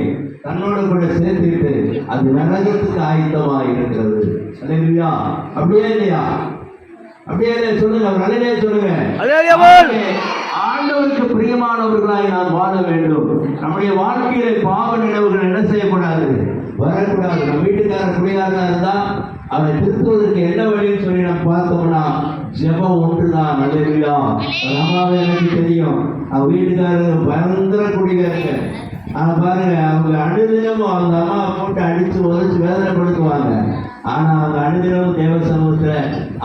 தன்னோட கூட சேர்த்துக்கிட்டு அது நரகத்துக்கு ஆயத்தமா இருக்கிறது. அல்லேலூயா. அப்படியே இல்லையா? அப்படியே சொல்லுங்க. அவர் அல்லேலூயா சொல்லுங்க. ஆண்டவருக்கு பிரியமானவர்களாய் நாம் வாழ வேண்டும். நம்முடைய வாழ்க்கையில பாவ நினைவுகள் என்ன செய்யக்கூடாது? வரக்கூடாது. நம்ம வீட்டுக்காரர் குடிகாரனா இருந்தா அவரை திருத்துவதற்கு என்ன வழின்னு சொல்லி நம்ம பார்த்தோம்னா ஜெபம் ஒன்றுதான். அல்லேலூயா. அம்மாவே எனக்கு தெரியும், அவங்க வீட்டுக்காரர் பயங்கர குடிகாரங்க. ஆனா பாருங்க, அவங்க அனுதினமும் அவங்க அம்மாவை போட்டு அடிச்சு உதச்சு வேதனைப்படுத்துவாங்க. ஆனா அவங்க அனுதினமும் தேவ சமூகத்துல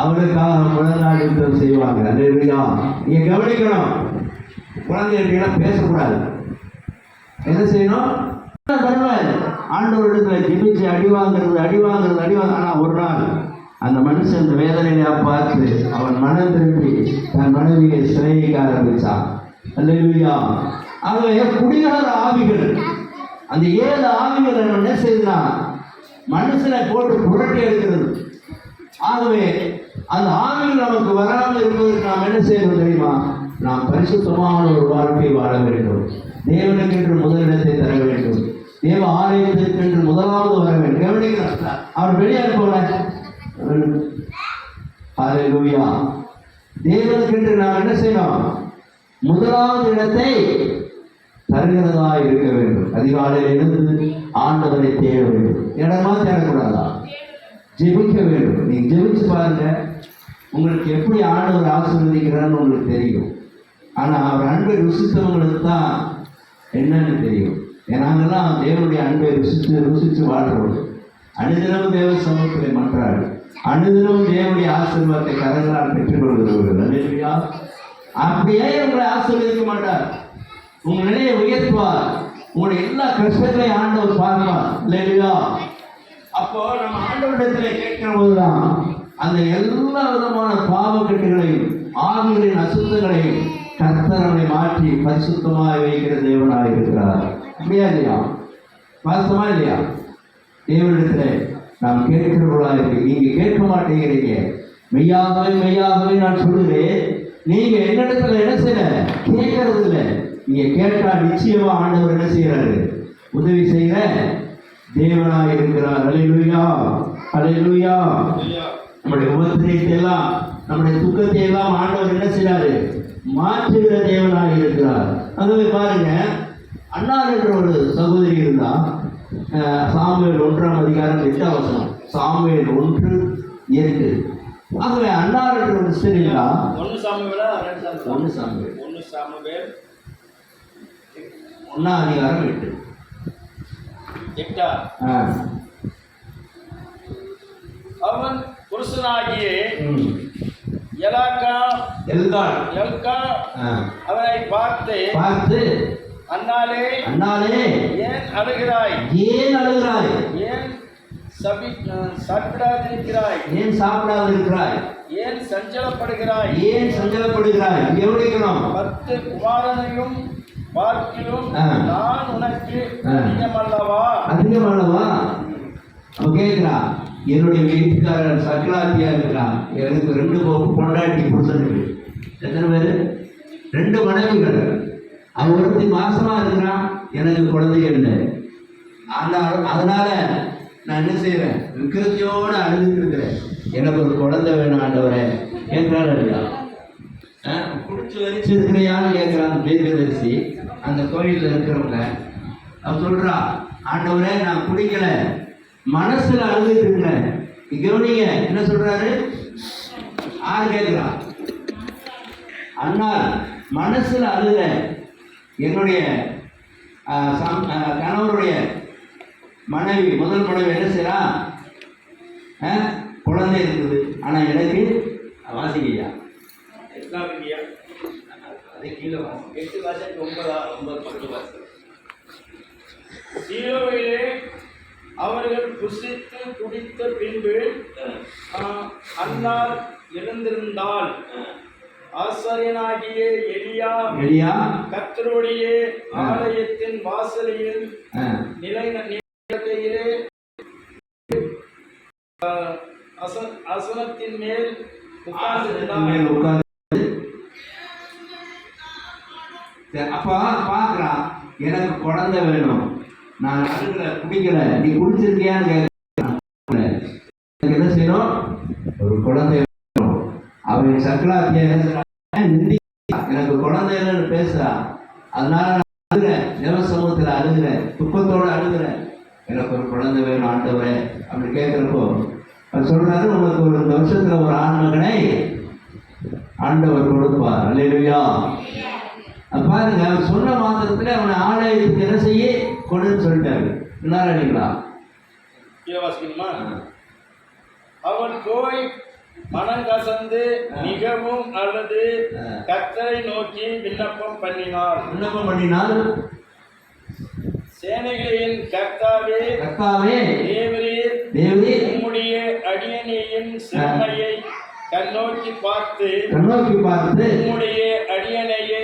அவருக்காக முழங்கால் செய்வாங்க. அல்லேலூயா. நீங்க கவனிக்கணும், குழந்தைகள் பேசக்கூடாது. என்ன செய்யணும்? ஆண்டவரிடத்துல ஜெபிச்சு அடி வாங்குறது. ஆனா ஒரு நாள் அந்த மனுஷன் இந்த வேதனையா பார்த்து அவன் மனம் திரும்பி தன் மனைவியை சிறையிக்க ஆரம்பிச்சான். அல்லேலூயா. ஆகவே குடிகார ஆவிகள், அந்த 7 ஆவிகள் என்ன செய்யுதுன்னா மனுஷனை போட்டு புரட்டி எடுக்கிறது. ஆகவே அந்த ஆவிகள் நமக்கு வராமல் இருப்பதற்கு நாம் என்ன செய்யணும் தெரியுமா? நாம் பரிசுத்தமான ஒரு வாழ்க்கை வாழ வேண்டும். தேவனுக்கு என்று முதலிடத்தை தர வேண்டும். தேவ ஆலயத்திற்கு என்று முதலாவது வர வேண்டும். கவனிக்கிறார். அவர் வெளியே போல அல்லேலூயா. தேவனுக்கு என்று நாம் என்ன செய்யணும்? முதலாவது இடத்தை தருகிறதா இருக்க வேண்டும். அதிகாலையில் எழுந்து ஆண்டவரை தேட வேண்டும். இடமா தேடக்கூடாதா? ஜெபிக்க வேண்டும். நீங்க ஜெபிச்சு பாருங்க, உங்களுக்கு எப்படி ஆண்டவர் ஆசீர்வதிக்கிறான்னு உங்களுக்கு தெரியும். ஆனா அவர் அன்பை ருசித்தவங்களுக்கு தான் என்னன்னு தெரியும். நாங்கெல்லாம் தேவனுடைய அன்பை ருசிச்சு வாழ்றோம். அனுதினமும் தேவ சமூகத்தை மன்றாடு, அனுதினமும் தேவனுடைய ஆசீர்வாதத்தை கரங்களால் பெற்றுக்கொள்கிறவர்கள். அல்லேலூயா. அப்படியே உங்களை ஆசீர்வதிக்க மாட்டார், உங்க நிலையை உயர்த்துவார். உங்களுடைய எல்லா கஷ்டங்களையும் ஆண்டவர் பார்ப்பார். அல்லேலூயா. அப்போ நம்ம ஆண்டவரிடத்தில் கேட்கிற போதுதான் அந்த எல்லா விதமான பாவக்கட்டுகளையும் ஆவிகளின் அசுத்தங்களையும் கர்த்தர் அவனை மாற்றி பரிசுத்தமாய் வைக்கிற தேவனாய் இருக்கிறார். அப்படியா இல்லையா? வாஸ்தவமா இல்லையா? தேவனிடத்துல நாம் கேட்கிறவர்களா இருக்கு. நீங்க கேட்க மாட்டேங்கிறீங்க. மெய்யாகவே மெய்யாகவே நான் சொல்லுறேன், நீங்க என்னிடத்துல என்ன செய்யல, கேட்கறது இல்லை. நீங்க கேட்டா நிச்சயமா ஆண்டவர் என்ன செய்யறாரு, உதவி செய்கிற தேவனாய் இருக்கிறார். அல்லேலூயா, அல்லேலூயா. நம்முடைய உபத்திரத்தை எல்லாம், நம்முடைய துக்கத்தை எல்லாம் ஆண்டவர் என்ன செய்யறாரு, மாற்றுகிற தேவனாய் இருக்கிறார். ஆகவே பாருங்க, அன்னார் என்ற ஒரு சகோதரி இருந்தா, சாமுவேல் 1:8. சாமுவேல் 1:8. ஆகவே அன்னார் என்ற ஒரு சிஸ்டர் இல்லா, 1 சாமுவேல் 1:8. அவன் புருஷனாகிய எல்கா அவனை பார்த்து அன்னாலே ஏன் அழுகிறாய், ஏன் சாப்பிடாதிருக்கிறாய், ஏன் சஞ்சலப்படுகிறாய், கவனிக்கணும். 10 குமாரனையும் பார்க்கிலும் நான் உனக்கு அதிகமல்லவா. அவ கேட்கிறா, என்னுடைய வீட்டுக்காரர் சக்கலாத்தியா இருக்கிறான், எனக்கு 2 பொண்டாட்டி புருஷனுக்கு. எத்தனை பேரு? 2 மனைவிகள். அவன் ஒருத்தி மாசமா இருக்கிறான், எனக்கு குழந்தைகள் இல்லை. அதனால நான் என்ன செய்வேன், விக்கிரத்தையோடு அழுதுட்டு இருக்கிறேன், எனக்கு ஒரு குழந்தை வேணும் ஆண்டவரே கேட்கிறாள். இல்லையா? குடிச்சு வரிச்சு இருக்கிறையான்னு கேட்கிறான் தீர்க்கதரிசி. அந்த கோயிலில் இருக்கிறவங்க அவன் சொல்றா, ஆண்டவரே நான் குடிக்கல, மனசுல அழுதுட்டு இருக்கிறேன். கவனிங்க என்ன சொல்றாரு, ஆறு கேட்கிறான். அண்ணா மனசுல அழுத என்னுடைய கணவருடைய மனைவி, முதல் மனைவி என்ன செய்யறா, குழந்தை இருக்குது, ஆனா எனக்கு வாசிக்கையா கீழே 8 வாசம் 9 சீலோவிலே அவர்கள் புசித்து குடித்த பின்பு அன்னார் எழுந்திருந்தால் ஆசாரியனாகிய எலியா கர்த்தருடைய ஆலயத்தின் வாசலில் நிலையிலே ஆசனத்தின் மேல் உட்கார்ந்திருந்தார். அப்பா பாக்குறான், எனக்கு குழந்தை வேணும், நான் அழுகல, குடிக்கல, நீ குடிச்சிருக்கியான்னு கேட்கிறேன், என்ன செய்யணும், ஒரு குழந்தை வேணும். அவன் சக்கலாத்தியா என்ன செய்யறான், எனக்கு குழந்தை இல்லைன்னு பேசுறான். அதனால நான் அழுகிறேன், தேவ சமூகத்தில் அழுகிறேன், துக்கத்தோடு அழுகிறேன், எனக்கு ஒரு குழந்தை வேணும் ஆண்டவரே அப்படி கேட்கிறப்போ அவர் சொல்றாரு, உங்களுக்கு ஒரு 2 வருஷத்துல ஒரு ஆண் மகனை ஆண்டவர் கொடுப்பார். அல்லேலூயா. பாருங்க, அவர் சொன்ன மாத்திரத்துல அவனை ஆலயத்துக்கு என்ன செய்ய கொண்டு சொல்லிட்டாரு. என்ன அவன் போய் மனம் கசந்து மிகவும் அழுது கர்த்தரை நோக்கி விண்ணப்பம் பண்ணினார். சேனைகளின் கர்த்தாவே தேவரீர் உம்முடைய அடியனையின் சிறுமையை கண்ணோக்கி பார்த்து உம்முடைய அடியனையை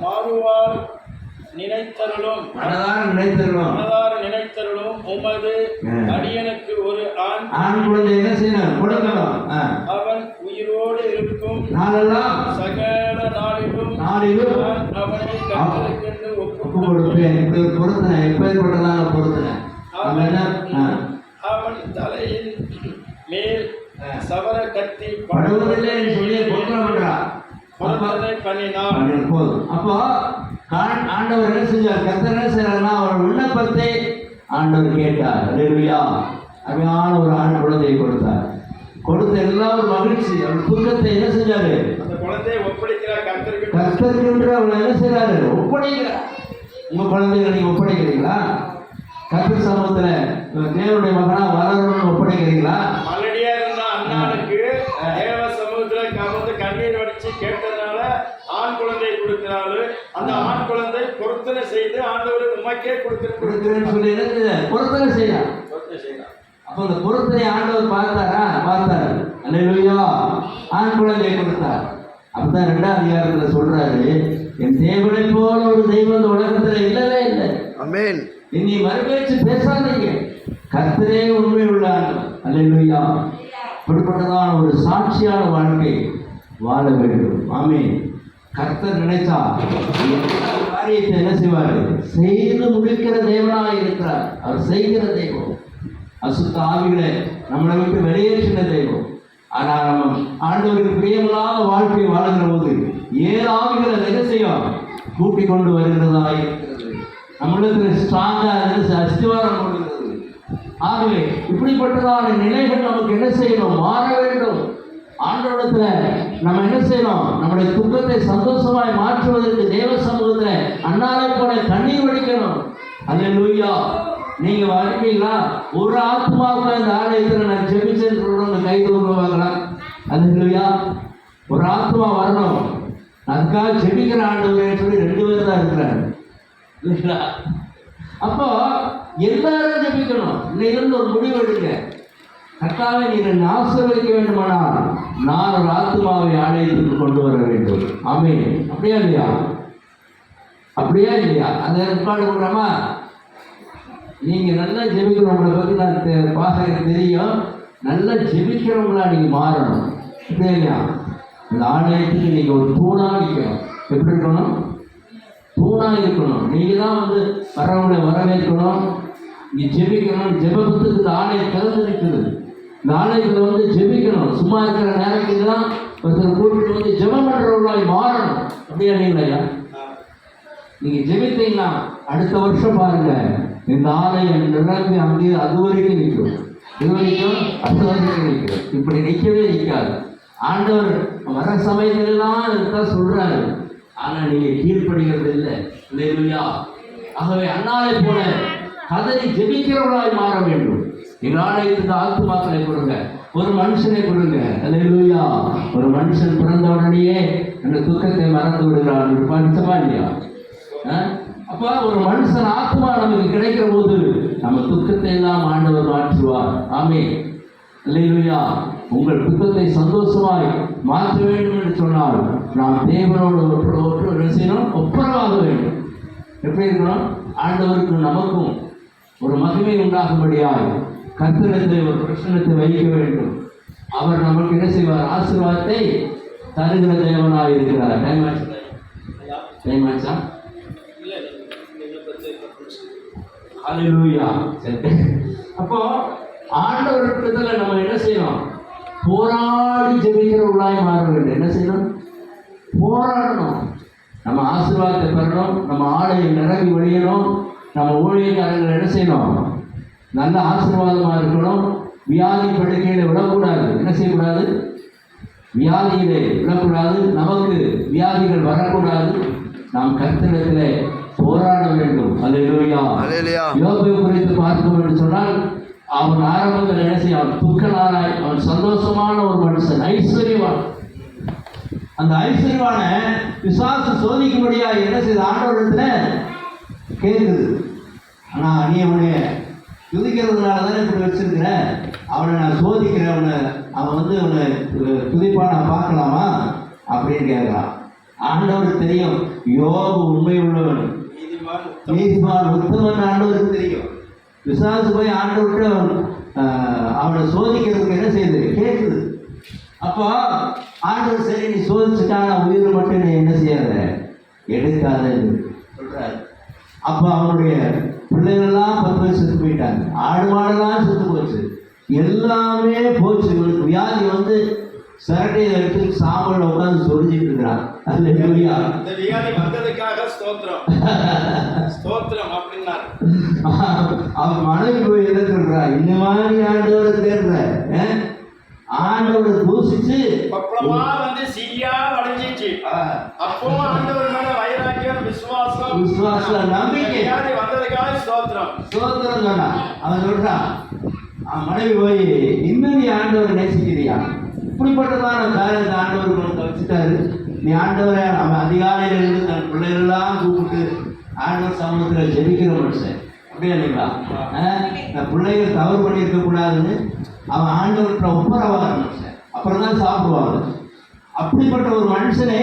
மாறுவார் நினைத்தருளும் உமது அடியனுக்கு ஒரு ஆண் குழந்தை என்ன செய்யணும், அவன் உயிரோடு இருக்கும் சகல நாளிலும் அவனை கர்த்தருக்கென்று ஒப்புக் கொடுப்பேன். அவன் தலையின் மேல் சவர கத்தி படுவதில்லை சொல்லி பண்ணினார். அப்போ ஆண்டவர் என்ன செஞ்சார், கர்த்தர் என்ன செய்யறாருன்னா, அவர் விண்ணப்பத்தை ஆண்டவர் கேட்டார். அல்லேலூயா. அருமையான ஒரு ஆண் குழந்தையை கொடுத்தார். கொடுத்த எல்லாரும் மகிழ்ச்சி. அவர் துக்கத்தை என்ன செஞ்சாரு, அந்த குழந்தையை ஒப்படைக்கிறார் கர்த்தருக்கு. அவர் என்ன செய்யறாரு, ஒப்படைக்கிறார். உங்க குழந்தைகளை நீங்க ஒப்படைக்கிறீங்களா? கர்த்தர் சமூகத்துல தேவனுடைய மகனா வளரணும்னு ஒப்படைக்கிறீங்களா? மலடியா இருந்த அண்ணாளுக்கு தேவ சமூகத்துல கவர்ந்து கண்ணீர் வடிச்சு கேட்டதுனால ஆண் குழந்தையை கொடுக்கிறாரு. அந்த ஆண் குழந்தை பொருத்தனை செய்து ஆண்டவர் உமக்கே கொடுக்கிறேன்னு சொல்லி என்ன பொருத்தனை செய்யலாம். அப்ப அந்த பொருத்தனை ஆண்டவர் பார்த்தாரு. அல்லேலூயா. ஆண் குழந்தையை கொடுத்தார். அப்பதான் 2ஆம் அதிகாரத்துல சொல்றாரு, என் தேவனை போல ஒரு தெய்வம் இந்த உலகத்துல இல்லவே இல்லை. ஆமென். இனி மறுபேச்சு பேசாதீங்க, கர்த்தரே உண்மை உள்ள ஆண்டவர். அல்லேலூயா. இப்படிப்பட்டதான ஒரு சாட்சியான வாழ்க்கை வாழ வேண்டும். ஆமென். கர்த்தர் நினைச்சா எல்லா காரியத்தை என்ன செய்வாரு? செய்து முடிக்கிற தேவனாக இருக்கிறார். அவர் செய்கிற தெய்வம். அசுத்த ஆவிகளை நம்மளை விட்டு வெளியேற்றின தெய்வம். ஆனால் நம்ம ஆண்டவருக்கு பிரியமில்லாத வாழ்க்கை வாழுகிற போது 7 ஆவிகளை என்ன செய்யும்? கூட்டிக் கொண்டு வருகிறதா இருக்கிறது. நம்மளுக்கு ஸ்ட்ராங்காக அஸ்திவாரம் கொள்கிறது. ஆகவே இப்படிப்பட்டதான நிலைகள் நமக்கு என்ன செய்யணும்? மாற வேண்டும். ஆண்டவரிடத்துல நம்ம என்ன செய்யணும்? நம்முடைய துக்கத்தை சந்தோஷமாய் மாற்றுவதற்கு தேவ சமூகத்துல அன்னாரை போல கண்ணீர் வடிக்கணும். அல்லேலூயா. நீங்க வரீங்களா? ஒரு ஆத்மாவுக்கு இந்த ஆலயத்தில் நான் ஜெபிச்சேன்னு சொல்றவங்க கை தூக்குவாங்களா? அல்லேலூயா. ஒரு ஆத்மா வரணும், அதுக்காக ஜெபிக்கிற ஆண்டவரேன்னு சொல்லி 2 பேர் தான் இருக்கிறாங்க இல்லைங்களா? அப்போ எல்லாரும் ஜெபிக்கணும். இன்னையிலிருந்து ஒரு முடிவு எடுங்க. கர்த்தாவே நீர் என்னை ஆசீர்வதிக்க வேண்டுமானால் நான் ஒரு ஆத்மாவை ஆலயத்துக்கு கொண்டு வர வேண்டும். ஆமென். அப்படியா இல்லையா? அப்படியா இல்லையா? அந்த ஏற்பாடு பண்ணுறோமா? நீங்கள் நல்லா ஜெபிக்கிறவங்களை பற்றி நான் பாசகம் தெரியும். நல்லா ஜெபிக்கிறவங்களா நீங்கள் மாறணும். அப்படியா இல்லையா? இந்த ஆலயத்துக்கு நீங்கள் ஒரு தூணாக நிற்கணும். எப்படி இருக்கணும்? தூணாக இருக்கணும். நீங்கள் தான் வரவங்களை வரவேற்கணும். நீ ஜெபிக்கணும். ஜெபத்துக்கு இந்த ஆலயம் திறந்து நிற்கிறது. இந்த ஆலயத்தில் ஜெபிக்கணும். சும்மா இருக்கிற நேரத்துலாம் ஒருத்தர் கூட்டிட்டு ஜெபம் பண்ணுறவங்களாய் மாறணும். அப்படியா இல்லையா? நீங்கள் ஜெபித்தீங்கன்னா அடுத்த வருஷம் பாருங்க, இந்த ஆலயம் நிரம்பி அங்கே அது வரைக்கும் நிற்கும். இது வரைக்கும் அடுத்த வரைக்கும் நிற்கும். இப்படி நிற்கவே நிற்காது. ஆண்டவர் வர சமயத்திலாம் இதுதான் சொல்றாரு. ஆனால் நீங்கள் கீழ்ப்படுகிறது இல்லை. இல்லையா? ஆகவே அன்னாரை போல கதறி ஜெபிக்கிறவர்களாய் மாற வேண்டும். எங்கள் ஆலயத்துக்கு ஆத்துமாக்களை கொடுங்க, ஒரு மனுஷனை கொடுங்க. அல்லேலூயா. ஒரு மனுஷன் பிறந்த உடனேயே அந்த துக்கத்தை மறந்து விடுகிறான். படித்தமா இல்லையா? அப்போ ஒரு மனுஷன் ஆத்மா நமக்கு கிடைக்கிற போது நம்ம துக்கத்தை எல்லாம் ஆண்டவர் மாற்றுவார். ஆமென். அல்லேலூயா. உங்கள் துக்கத்தை சந்தோஷமாய் மாற்ற வேண்டும் என்று சொன்னால் நாம் தேவனோடு ஒப்புரவாக வேண்டும். எப்படி இருக்கணும்? ஆண்டவருக்கும் நமக்கும் ஒரு மகிமை உண்டாகும்படியாய் கர்த்தரிடத்தில் ஒரு பிரச்சனத்தை வைக்க வேண்டும். அவர் நமக்கு என்ன செய்வார்? ஆசீர்வாதத்தை தருகிற தேவனாய் இருக்கிறார். டைம் ஆச்சா? ஹல்லேலூயா. அப்போ ஆண்டவரிடத்துல நம்ம என்ன செய்யணும்? போராடி ஜெபிக்கிறவர்களாய் மாற வேண்டும். என்ன செய்யணும்? போராடணும். நம்ம ஆசீர்வாதத்தை பெறணும். நம்ம ஆலயம் நிரம்பி வழியணும். நம்ம ஊழியக்காரர்கள் என்ன செய்யணும்? நல்ல ஆசீர்வாதமாக இருக்கணும். வியாதி படுக்கையில விடக்கூடாது. என்ன செய்யக்கூடாது? வியாதியிலே விடக்கூடாது. நமக்கு வியாதிகள் வரக்கூடாது. நாம் கர்த்தரிடத்திலே போராட வேண்டும். அல்லேலூயா. யோபை குறித்து பார்க்கும் என்று சொன்னால் அவன் ஆரம்பத்தில் என்ன செய்ய? அவன் துக்கனாராய், அவன் சந்தோஷமான ஒரு மனுஷன், ஐஸ்வர்யவான். அந்த ஐஸ்வர்யவான பிசாசு சோதிக்கும்படியா என்ன செய்த? ஆண்டவரிடத்துல கேட்குது. ஆனா நீ அவனை துதிக்கிறதுனால தானே இப்படி வச்சிருக்கிற, அவனை நான் சோதிக்கிறேன், அவன் அவனை துதிப்பா நான் பார்க்கலாமா அப்படின்னு கேட்கலாம். ஆண்டவருக்கு தெரியும் யோபு உண்மை உள்ளவன், நீதிமான், உத்தமன். ஆண்டவருக்கு தெரியும். பிசாசு போய் ஆண்டவர்கிட்ட அவனை சோதிக்கிறதுக்கு என்ன செய்யுது? கேட்குது. அப்போ ஆண்டவர் சரி நீ சோதிச்சுட்டான உயிர் மட்டும் நீ என்ன செய்யாத, எடுக்காத சொல்றாரு. அப்போ அவனுடைய பிள்ளைகள்லாம் 10 பேர் செத்து போயிட்டாங்க. ஆடு மாடெல்லாம் செத்து போச்சு. எல்லாமே போச்சு. இவனுக்கு வியாதி சரட்டையை எடுத்து சாம்பல் உட்காந்து சொல்லிட்டு இருக்கிறான். அல்லேலூயா. இந்த வியாதி வந்ததுக்காக ஸ்தோத்திரம் ஸ்தோத்திரம் அப்படின்னாரு. அவன் மனைவி போய் என்ன சொல்றா? இந்த மாதிரி ஆண்டவரை தேடுற, ஆண்டவரை தூசிச்சு பப்பளமா சீயா வளைஞ்சிச்சு. அப்பவும் ஆண்டவர் மேல வைராக்கியம், விசுவாசம், நம்பிக்கை. வியாதி வந்ததுக்காக ஸ்தோத்திரம் ஸ்தோத்திரம் சொன்னா. அவன் சொல்றான், அவன் மனைவி போய் இன்னும் நீ ஆண்டவரை நேசிக்கிறியா? இப்படிப்பட்டதான காரியத்தை ஆண்டவர் கொண்டு வச்சுட்டாரு. நீ ஆண்டவரை அவன் அதிகாலையில இருந்து தன் பிள்ளைகளெல்லாம் கூப்பிட்டு ஆண்டவர் சமூகத்தில் ஜெபிக்கிற மனுஷன். அப்படியே இல்லைங்களா? இந்த பிள்ளைகள் தவறு பண்ணியிருக்க கூடாதுன்னு அவன் ஆண்டவர்கிட்ட ஒப்புரவாக மனுஷன். அப்புறம் தான் சாப்பிடுவாங்க. அப்படிப்பட்ட ஒரு மனுஷனே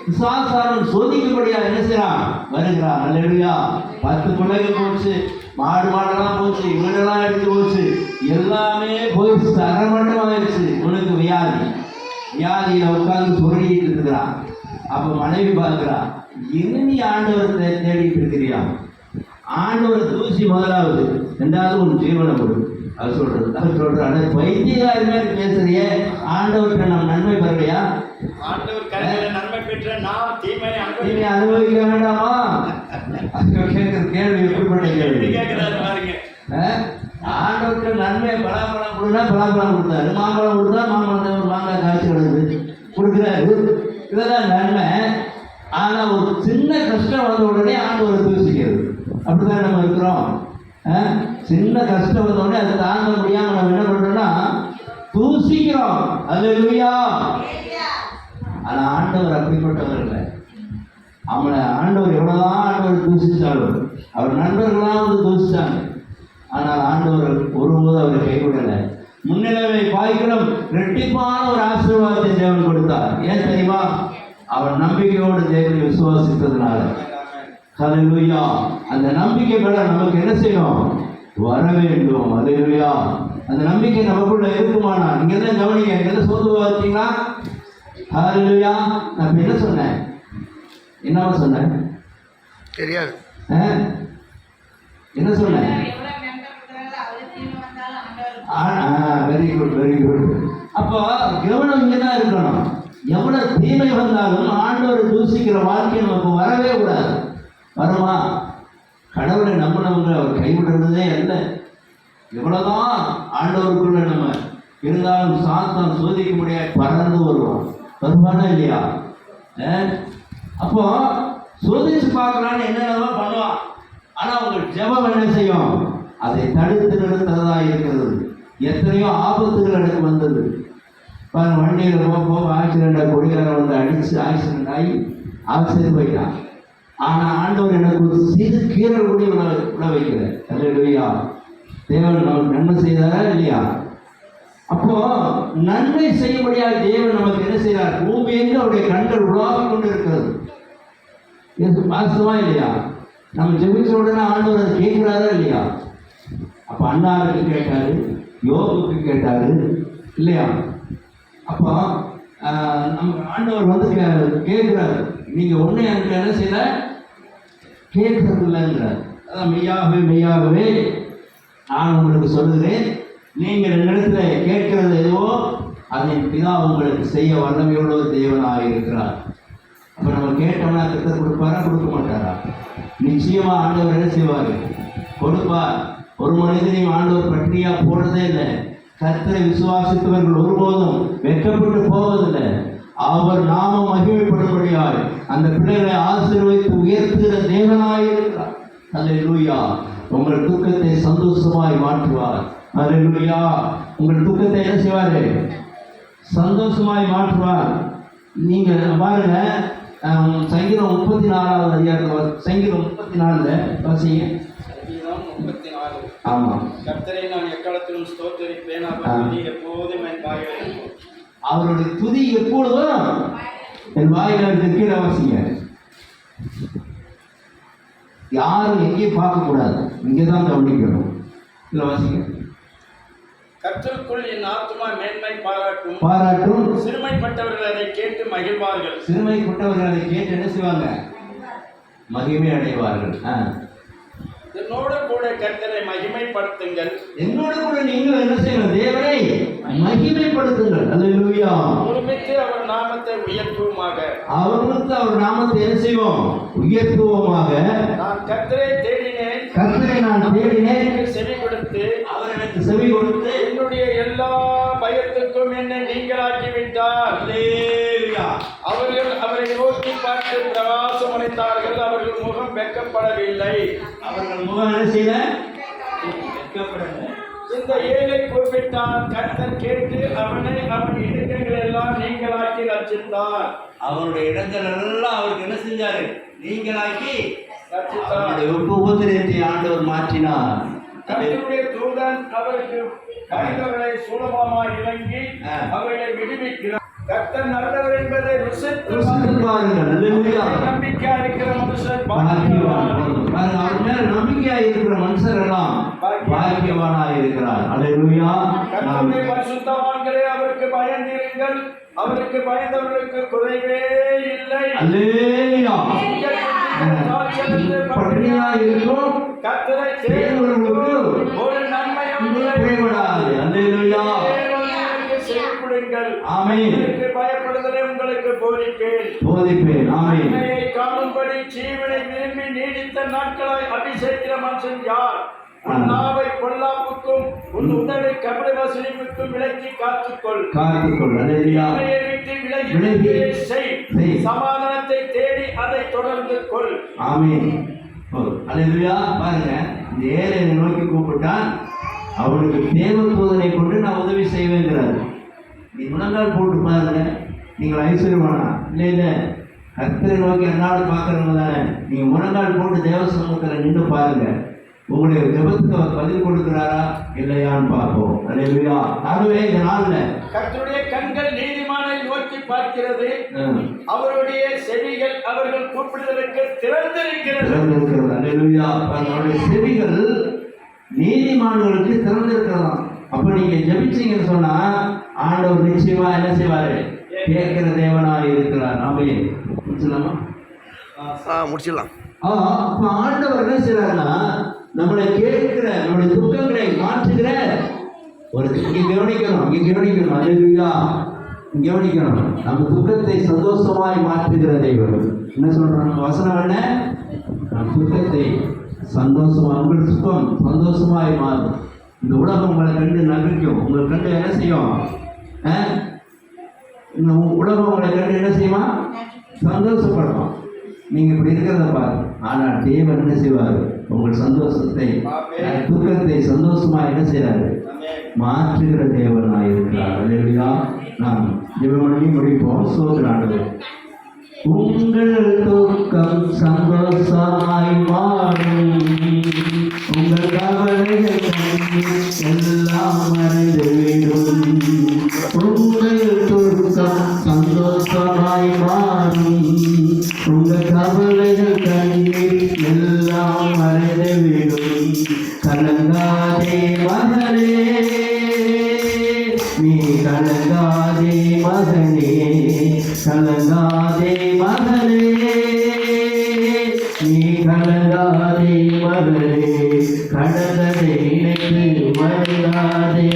விசுவாசாரம் சோதிக்கும்படியா என்ன செய்யறான் வருகிறான். அல்லேலூயா. 10 பிள்ளைகள் போச்சு, மாடெல்லாம் போச்சு, இவனெல்லாம் எடுத்து போச்சு, எல்லாமே போய் சரமட்டமாயிருச்சு. உனக்கு வியாதியில உட்கார்ந்து சொல்லிட்டு இருக்கிறான். அப்ப மனைவி பார்க்கிறான், இன்னும் நீ ஆண்டவரை தேடிட்டு இருக்கிறியா? ஆண்டவரை தூசி முதலாவது, ரெண்டாவது உன் ஜீவனை கொடு. அது சொல்றாரு வைத்தியகாரி மாதிரி பேசுறிய, ஆண்டவர்கிட்ட நம்ம நன்மை பெறலையா? ஆண்டவர் கருணையில நன்மை பெற்ற நாம் தீமையை அனுபவிக்க வேண்டாமா? கேட்கிற கேள்வி எப்படிப்பட்ட கேள்வி கேட்கிறாரு பாருங்க. ஆண்டவர்கிட்ட நன்மை பலாப்பழம் கொடுத்தா பலாப்பழம் கொடுத்தாரு, மாம்பழம் கொடுத்தா மாம்பழத்தை ஒரு மாங்காய் காய்ச்சி கிடக்குது கொடுக்குறாரு. இதெல்லாம் நன்மை. ஆனா ஒரு சின்ன கஷ்டம் வந்த உடனே ஆண்டவரை தூசிக்கிறது. அப்படிதான் நம்ம இருக்கிறோம். சின்ன கஷ்டம் வந்த உடனே அதை தாங்க முடியாம நம்ம என்ன பண்றோம்னா தூசிக்கிறோம். அல்லேலூயா. ஆனா ஆண்டவர் அப்படிப்பட்டவர் இல்லை. அவனை ஆண்டவர் எவ்வளவுதான் ஆண்டவர் தூசிச்சாலும், அவர் நண்பர்களாம் வந்து தூசிச்சாங்க, ஆனால் ஆண்டவர் ஒருபோது அவரை கைவிடலை. முன்னிலைமை பாய்களும் ரெட்டிப்பான ஒரு ஆசீர்வாதத்தை தேவன் கொடுத்தார். ஏன் தெரியுமா? அவர் நம்பிக்கையோடு தேவனை விசுவாசித்ததுனால. ஹல்லேலூயா. அந்த நம்பிக்கை மேல நமக்கு என்ன செய்யணும்? வர வேண்டும். ஹல்லேலூயா. அந்த நம்பிக்கை நமக்குள்ள இருக்குமானா, நீங்க தான் கவனிங்க, எங்க சோர்ந்து பார்த்தீங்களா? ஹல்லேலூயா. நான் என்ன சொன்னேன்? என்னவா சொன்னேன் தெரியாது. என்ன சொன்னேன்? Very good, very good. அப்போ கவனம் இங்கதான் இருக்கணும். எவ்வளவு தீமை வந்தாலும் ஆண்டவரை தூசிக்கிற வாழ்க்கை நமக்கு வரவே கூடாது. வருமா? கடவுளை நம்பினவங்க அவர் கைவிடுறதே இல்லை. எவ்வளவுதான் ஆண்டவருக்குள்ள நம்ம இருந்தாலும் சாத்தான் சோதிக்க முடியாது பறந்து வருவான். வருவானா இல்லையா? அப்போ சோதிச்சு பார்க்கலான்னு என்னென்னவோ பண்ணுவான். ஆனா உங்கள் ஜெபம் என்ன செய்யும்? அதை தடுத்து நிறுத்துறதா இருக்கிறது. எத்தனையோ ஆபத்துகள் எனக்கு வந்தது. வண்டியில் போக ஆக்சிடென்ட், கொடிகாரம் வந்து அடிச்சு ஆக்சிடென்ட் ஆகி ஆக்சிடென்ட் போயிட்டான். ஆனா ஆண்டவர் எனக்கு ஒரு சிறு கீரல் கூட விட வைக்கல. அல்லேலூயா. தேவன் நமக்கு நன்மை செய்தாரா இல்லையா? அப்போ நன்மை செய்ய முடியாத தேவன் நமக்கு என்ன செய்யறார்? பூமி எங்கு அவருடைய கண்கள் உலாவி கொண்டு இருக்கிறது. வாஸ்தவா இல்லையா? நம்ம ஜெபிச்ச உடனே ஆண்டவர் அதை கேட்கிறாரா இல்லையா? அப்ப அண்ணாருக்கு கேட்டாரு, யோகுக்கு கேட்டாரு இல்லையா? அப்போ நம்ம ஆண்டவர் வந்து கேட்கிறாரு, நீங்க ஒண்ணு எனக்கு என்ன செய்யல கேட்கறது இல்லைங்கிறார். அதான் மெய்யாகவே மெய்யாகவே நான் உங்களுக்கு சொல்லுகிறேன், நீங்கள் என்னிடத்துல கேட்கிறது எதுவோ அதை பிதா உங்களுக்கு செய்ய வல்லமையுள்ள தேவனாக இருக்கிறார். அப்ப நம்ம கேட்டோம்னா கர்த்தர் கொடுப்பாரா கொடுக்க மாட்டாரா? நிச்சயமா ஆண்டவர் என்ன செய்வாரு? கொடுப்பார். ஒரு மனிதனையும் ஆண்டவர் பட்டினியா போடுறதே இல்லை. கர்த்தரை விசுவாசித்தவர்கள் ஒருபோதும் வெட்கப்பட்டு போவதில்லை. அவர் நாமம் மகிமைப்படும்படியாய் அந்த பிள்ளைகளை ஆசீர்வதித்து உயர்த்துகிற தேவனாயிருக்கிறார். அல்லேலூயா. உங்கள் துக்கத்தை சந்தோஷமாய் மாற்றுவார். அல்லேலூயா. உங்கள் துக்கத்தை என்ன செய்வாரு? சந்தோஷமாய் மாற்றுவார். நீங்க பாருங்க, சங்கீதம் 34வது அதிகாரம், சங்கீதம் 34 வாசிங்க. ஆமா. கர்த்தரை நான் எக்காலத்திலும் ஸ்தோத்திரிப்பேன், அவர் துதி எப்போதும் என் வாயிலே இருக்கும். அவருடைய துதி எப்பொழுதும் என் வாயில கீழே வாசிங்க. யாரும் எங்கேயும் பார்க்க கூடாது, இங்கதான் கவனிக்கணும். இல்ல வாசிங்க. கர்த்தருக்குள் என் ஆத்துமா மேன்மை பாராட்டும், சிறுமைப்பட்டவர்கள் அதை கேட்டு மகிழ்வார்கள். சிறுமைப்பட்டவர்கள் அதை கேட்டு என்ன செய்வாங்க? மகிமை அடைவார்கள். என்னோட கூட கர்த்தரை மகிமைப்படுத்துங்கள். என்னோட கூட நீங்கள் என்ன செய்யணும்? தேவனை மகிமைப்படுத்துங்கள். அல்லேலூயா. ஒருமித்து அவர் நாமத்தை உயர்த்துவோமாக. அவர்களுக்கு அவர் நாமத்தை என்ன செய்வோம்? உயர்த்துவோமாக. நான் கர்த்தரை தேடினேன், கர்த்தரை நான் தேடினேன், எனக்கு செவி கொடுத்து, அவர் எனக்கு செவி கொடுத்து என்னுடைய எல்லா பயத்துக்கும் என்னை நீங்களாக்கி விட்டார். அல்லேலூயா. அவர்கள் அவரை நோக்கி பார்த்து பிரகாசம் அடைந்தார்கள், அவர்கள் முகம் வெட்கப்படவில்லை. அவர்கள் முகம் என்ன செய்யல? வெட்கப்படவில்லை. இந்த ஏழை குறிப்பிட்டான். கர்த்தர் கேட்டு அவனை அவன் இடங்கள் எல்லாம் நீங்களாக்கி ரட்சித்தார். அவருடைய இடங்கள் எல்லாம் அவருக்கு என்ன செஞ்சாரு? நீங்களாக்கி ரட்சித்தார். உபத்திரத்தை ஆண்டவர் மாற்றினார். கர்த்தருடைய தூதன் அவருக்கு கடிதங்களை சுலபமாய் இறங்கி அவர்களை விடுவிக்கிறார். கர்த்தர் நல்லவர் என்பதை ருசித்து ருசித்து பாருங்கள். அல்லேலூயா. நம்பிக்கையா இருக்கிற மனுஷன் பாக்கியவான். பாக்கியவான். பாருங்க, அவர் மேல நம்பிக்கையா இருக்கிற மனுஷர் எல்லாம் பாக்கியவானா இருக்கிறார். அல்லேலூயா. கர்த்தருடைய பரிசுத்தவான்களே, அவருக்கு பயந்திருங்கள். அவருக்கு பயந்தவர்களுக்கு குறைவே இல்லை. அல்லேலூயா. பட்டினியா இருக்கும் கர்த்தரை தேடுகிறவர்களுக்கு ஒரு நன்மையும் குறைபடாது. அல்லேலூயா. செய்யப்படுங்கள். ஆமென். உங்களுக்கு பயப்படுதலை உங்களுக்கு போதிப்பேன். ஆமென். நன்மையை காணும்படி ஜீவனை விரும்பி நீடித்த நாட்களாய் அபிஷேகிற மனுஷன் யார்? உன் நாவை பொல்லாப்புக்கும் உன் உதடை கபட வசனிப்புக்கும் விலக்கி காத்துக்கொள். அல்லேலூயா. தீமையை விட்டு விலகி செய். சமாதானத்தை தேடி அதை தொடர்ந்து கொள். ஆமென். அல்லேலூயா. பாருங்க, இந்த ஏழையை நோக்கி கூப்பிட்டான், அவனுக்கு தேவதூதனை கொண்டு நான் உதவி செய்வேங்கிறார். நீ முழங்கால் போட்டு பாருங்க, நீங்கள் ஐஸ்வர்யமானா இல்லை கர்த்தரை நோக்கி என்னாலும் பார்க்கறவங்க தானே. நீங்க முழங்கால் போட்டு தேவ சமூகத்தில் நின்று பாருங்க, உங்களுடைய ஜெபத்துக்கு அவர் பதில் கொடுக்கிறாரா இல்லையான்னு பார்ப்போம். அல்லேலூயா. ஆகவே இந்த நாள்ல கர்த்தருடைய கண்கள் நீதிமானை நோக்கி பார்க்கிறது, அவருடைய செவிகள் அவர்கள் கூப்பிடுதலுக்கு திறந்திருக்கிறது. அல்லேலூயா. அவருடைய செவிகள் நீதிமான்களுக்கு திறந்திருக்கிறதாம். அப்ப நீங்க ஜெபிச்சீங்கன்னு சொன்னா ஆண்டவர் நிச்சயமா என்ன செய்வாரு? கேட்கிற தேவனாக இருக்கிறார். நாமே முடிச்சலாமா? முடிச்சிடலாம். அப்ப ஆண்டவர் என்ன செய்யறாருன்னா, நம்மளை கேட்கிற நம்மளுடைய துக்கங்களை மாற்றுகிற ஒரு இங்க கவனிக்கணும். அல்லேலூயா. கவனிக்கணும். நம்ம துக்கத்தை சந்தோஷமாய் மாற்றுகிற தெய்வம். என்ன சொல்றாங்க வசனம்? என்ன? நம் துக்கத்தை சந்தோஷமா, உங்கள் சுகம் சந்தோஷமாய் மாறும். இந்த உலகம் உங்களை கண்டு நகைக்கும். உங்களை கண்டு என்ன செய்யும்? இந்த உலகம் உங்களை கண்டு என்ன செய்யுமா? சந்தோஷப்படும். நீங்க இப்படி இருக்கிறத பாரு. ஆனால் தேவன் என்ன செய்வார்? உங்கள் சந்தோஷத்தை துக்கத்தை சந்தோஷமா என்ன செய்யறாரு? மாற்றுகிற தேவனாய் இருக்கிறார். அல்லேலூயா. நாம் ஜெபம் பண்ணி முடிப்போம். சோதரானது உங்கள் துக்கம் சந்தோஷமாய் மாறும். உங்கள் கவலைகள் எல்லாம் மறைந்துவிடும். உங்கள் துக்கம் சந்தோஷமாய் மாறும். உங்கள் கவலைகள் கண்ணீர் எல்லாம் மறைந்துவிடும். கலங்காதே மகனே, நீ கலங்காதே மகனே, கலங்காதே மகனே, நீ கலங்காதே மகனே. கடந்ததை நினைத்து மறந்தாதே,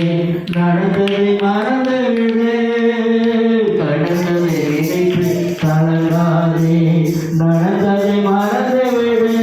நடந்ததை மறந்துவிடு. கடந்ததை நினைத்து கலங்காதே, நடந்ததை மறந்துவிடு.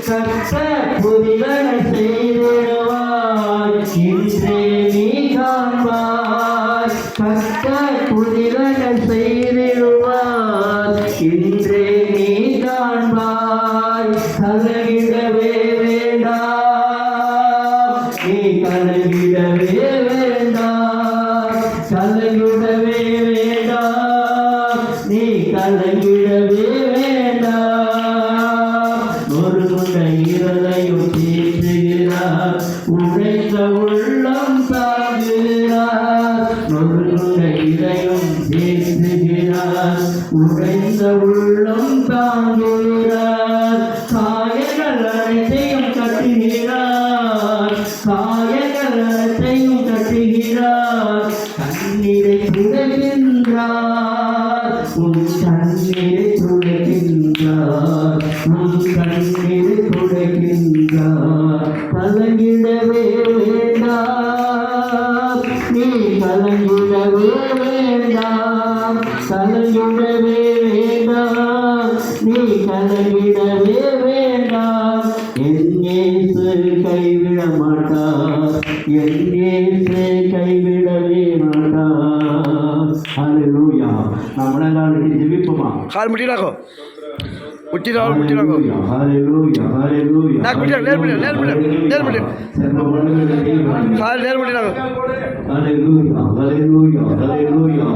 கர்த்தர் புதியன செய்திடுவார், இன்றே நீ காண்பாய். கர்த்தர் புதியன செய்திடுவார், இன்றே நீ காண்பாய். கலங்கிடவே வேண்டாம், நீ கலங்கிடவே வேண்டாம். கலங்கிடவே வேண்டாம், நீ கலங்கிடவே வேண்டாம். ஒரு கொண்ட இருதயம் தேற்றுகிறார், உழைத்த உள்ளம் தாங்குகிறார். ஒரு கொண்ட இதயம் தேற்றுகிறார், உழைத்த உள்ளம் தாங்குகிறார். காயங்கள் அனைத்தையும் கட்டுகிறார், காயங்கள் அனைத்தையும் கட்டுகிறார். கண்ணீரை துடைக்கின்றார், உன் கண்ணீரை துடைக்கின்றார், உன் கண்ணீரை துடைக்கின்றார். கலங்கிடவே வேண்டாம், நீ கலங்கிடவே வேண்டாம். கலங்கிடவே வேண்டாம், நீ கலங்கிடவே வேண்டாம். என் இயேசு கைவிட மாட்டார், என் இயேசு கைவிடவே மாட்டார். அல்லேலூயா. நாம் முழங்காலிட்டு ஜெபிப்போமா? கால் முட்டிடாக்கோ, முட்டிடாக்கோ, முட்டிடாக்கோ. ஹalleluya, ஹalleluya. நான் குட்டியா நேர் முட்டி, நேர் முட்டி, நேர் முட்டி. கால் நேர் முட்டிடாக்கோ. ஹalleluya, ஹalleluya, ஹalleluya.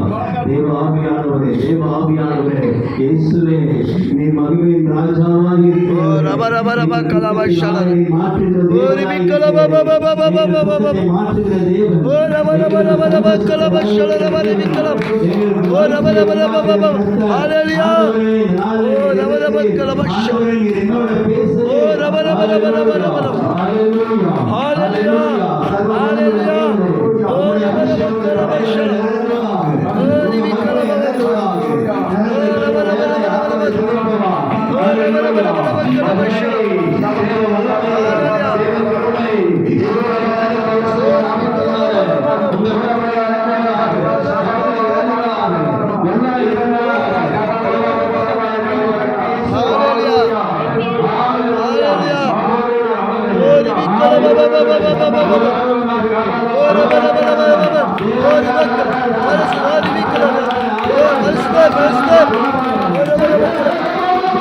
தேவாவியானவரே, தேவாவியானவரே, இயேசுவே, நீ மகிமையின் ராஜாவாய் இருக்கிறீர். ரபரப கலபஷலர. ஓரி விக்கலபபபபபபபபப. ஓ ரபரபரபரப கலபஷலர வரி விக்கலம். ஓ ரபரபரபபப. ஹalleluya. ஓ ரபரப கலபஷலர. ஓ ரபரபரபரபரபர. ஹalleluya. ஹalleluya. ஓ ரபரப கலபஷலர. ஓரி விக்கலபபப. ஓ ரபரபரபரபர. ஓ ரபரபரபரப கலபஷலர.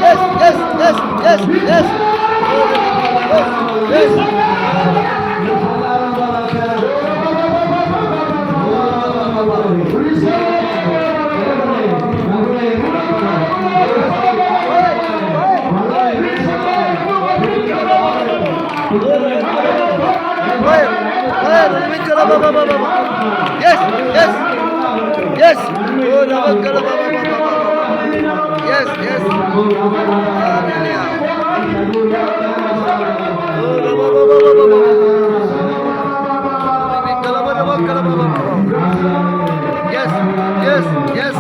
Yes, yes, yes. Oh, yes, yes. Yes, yes, yes.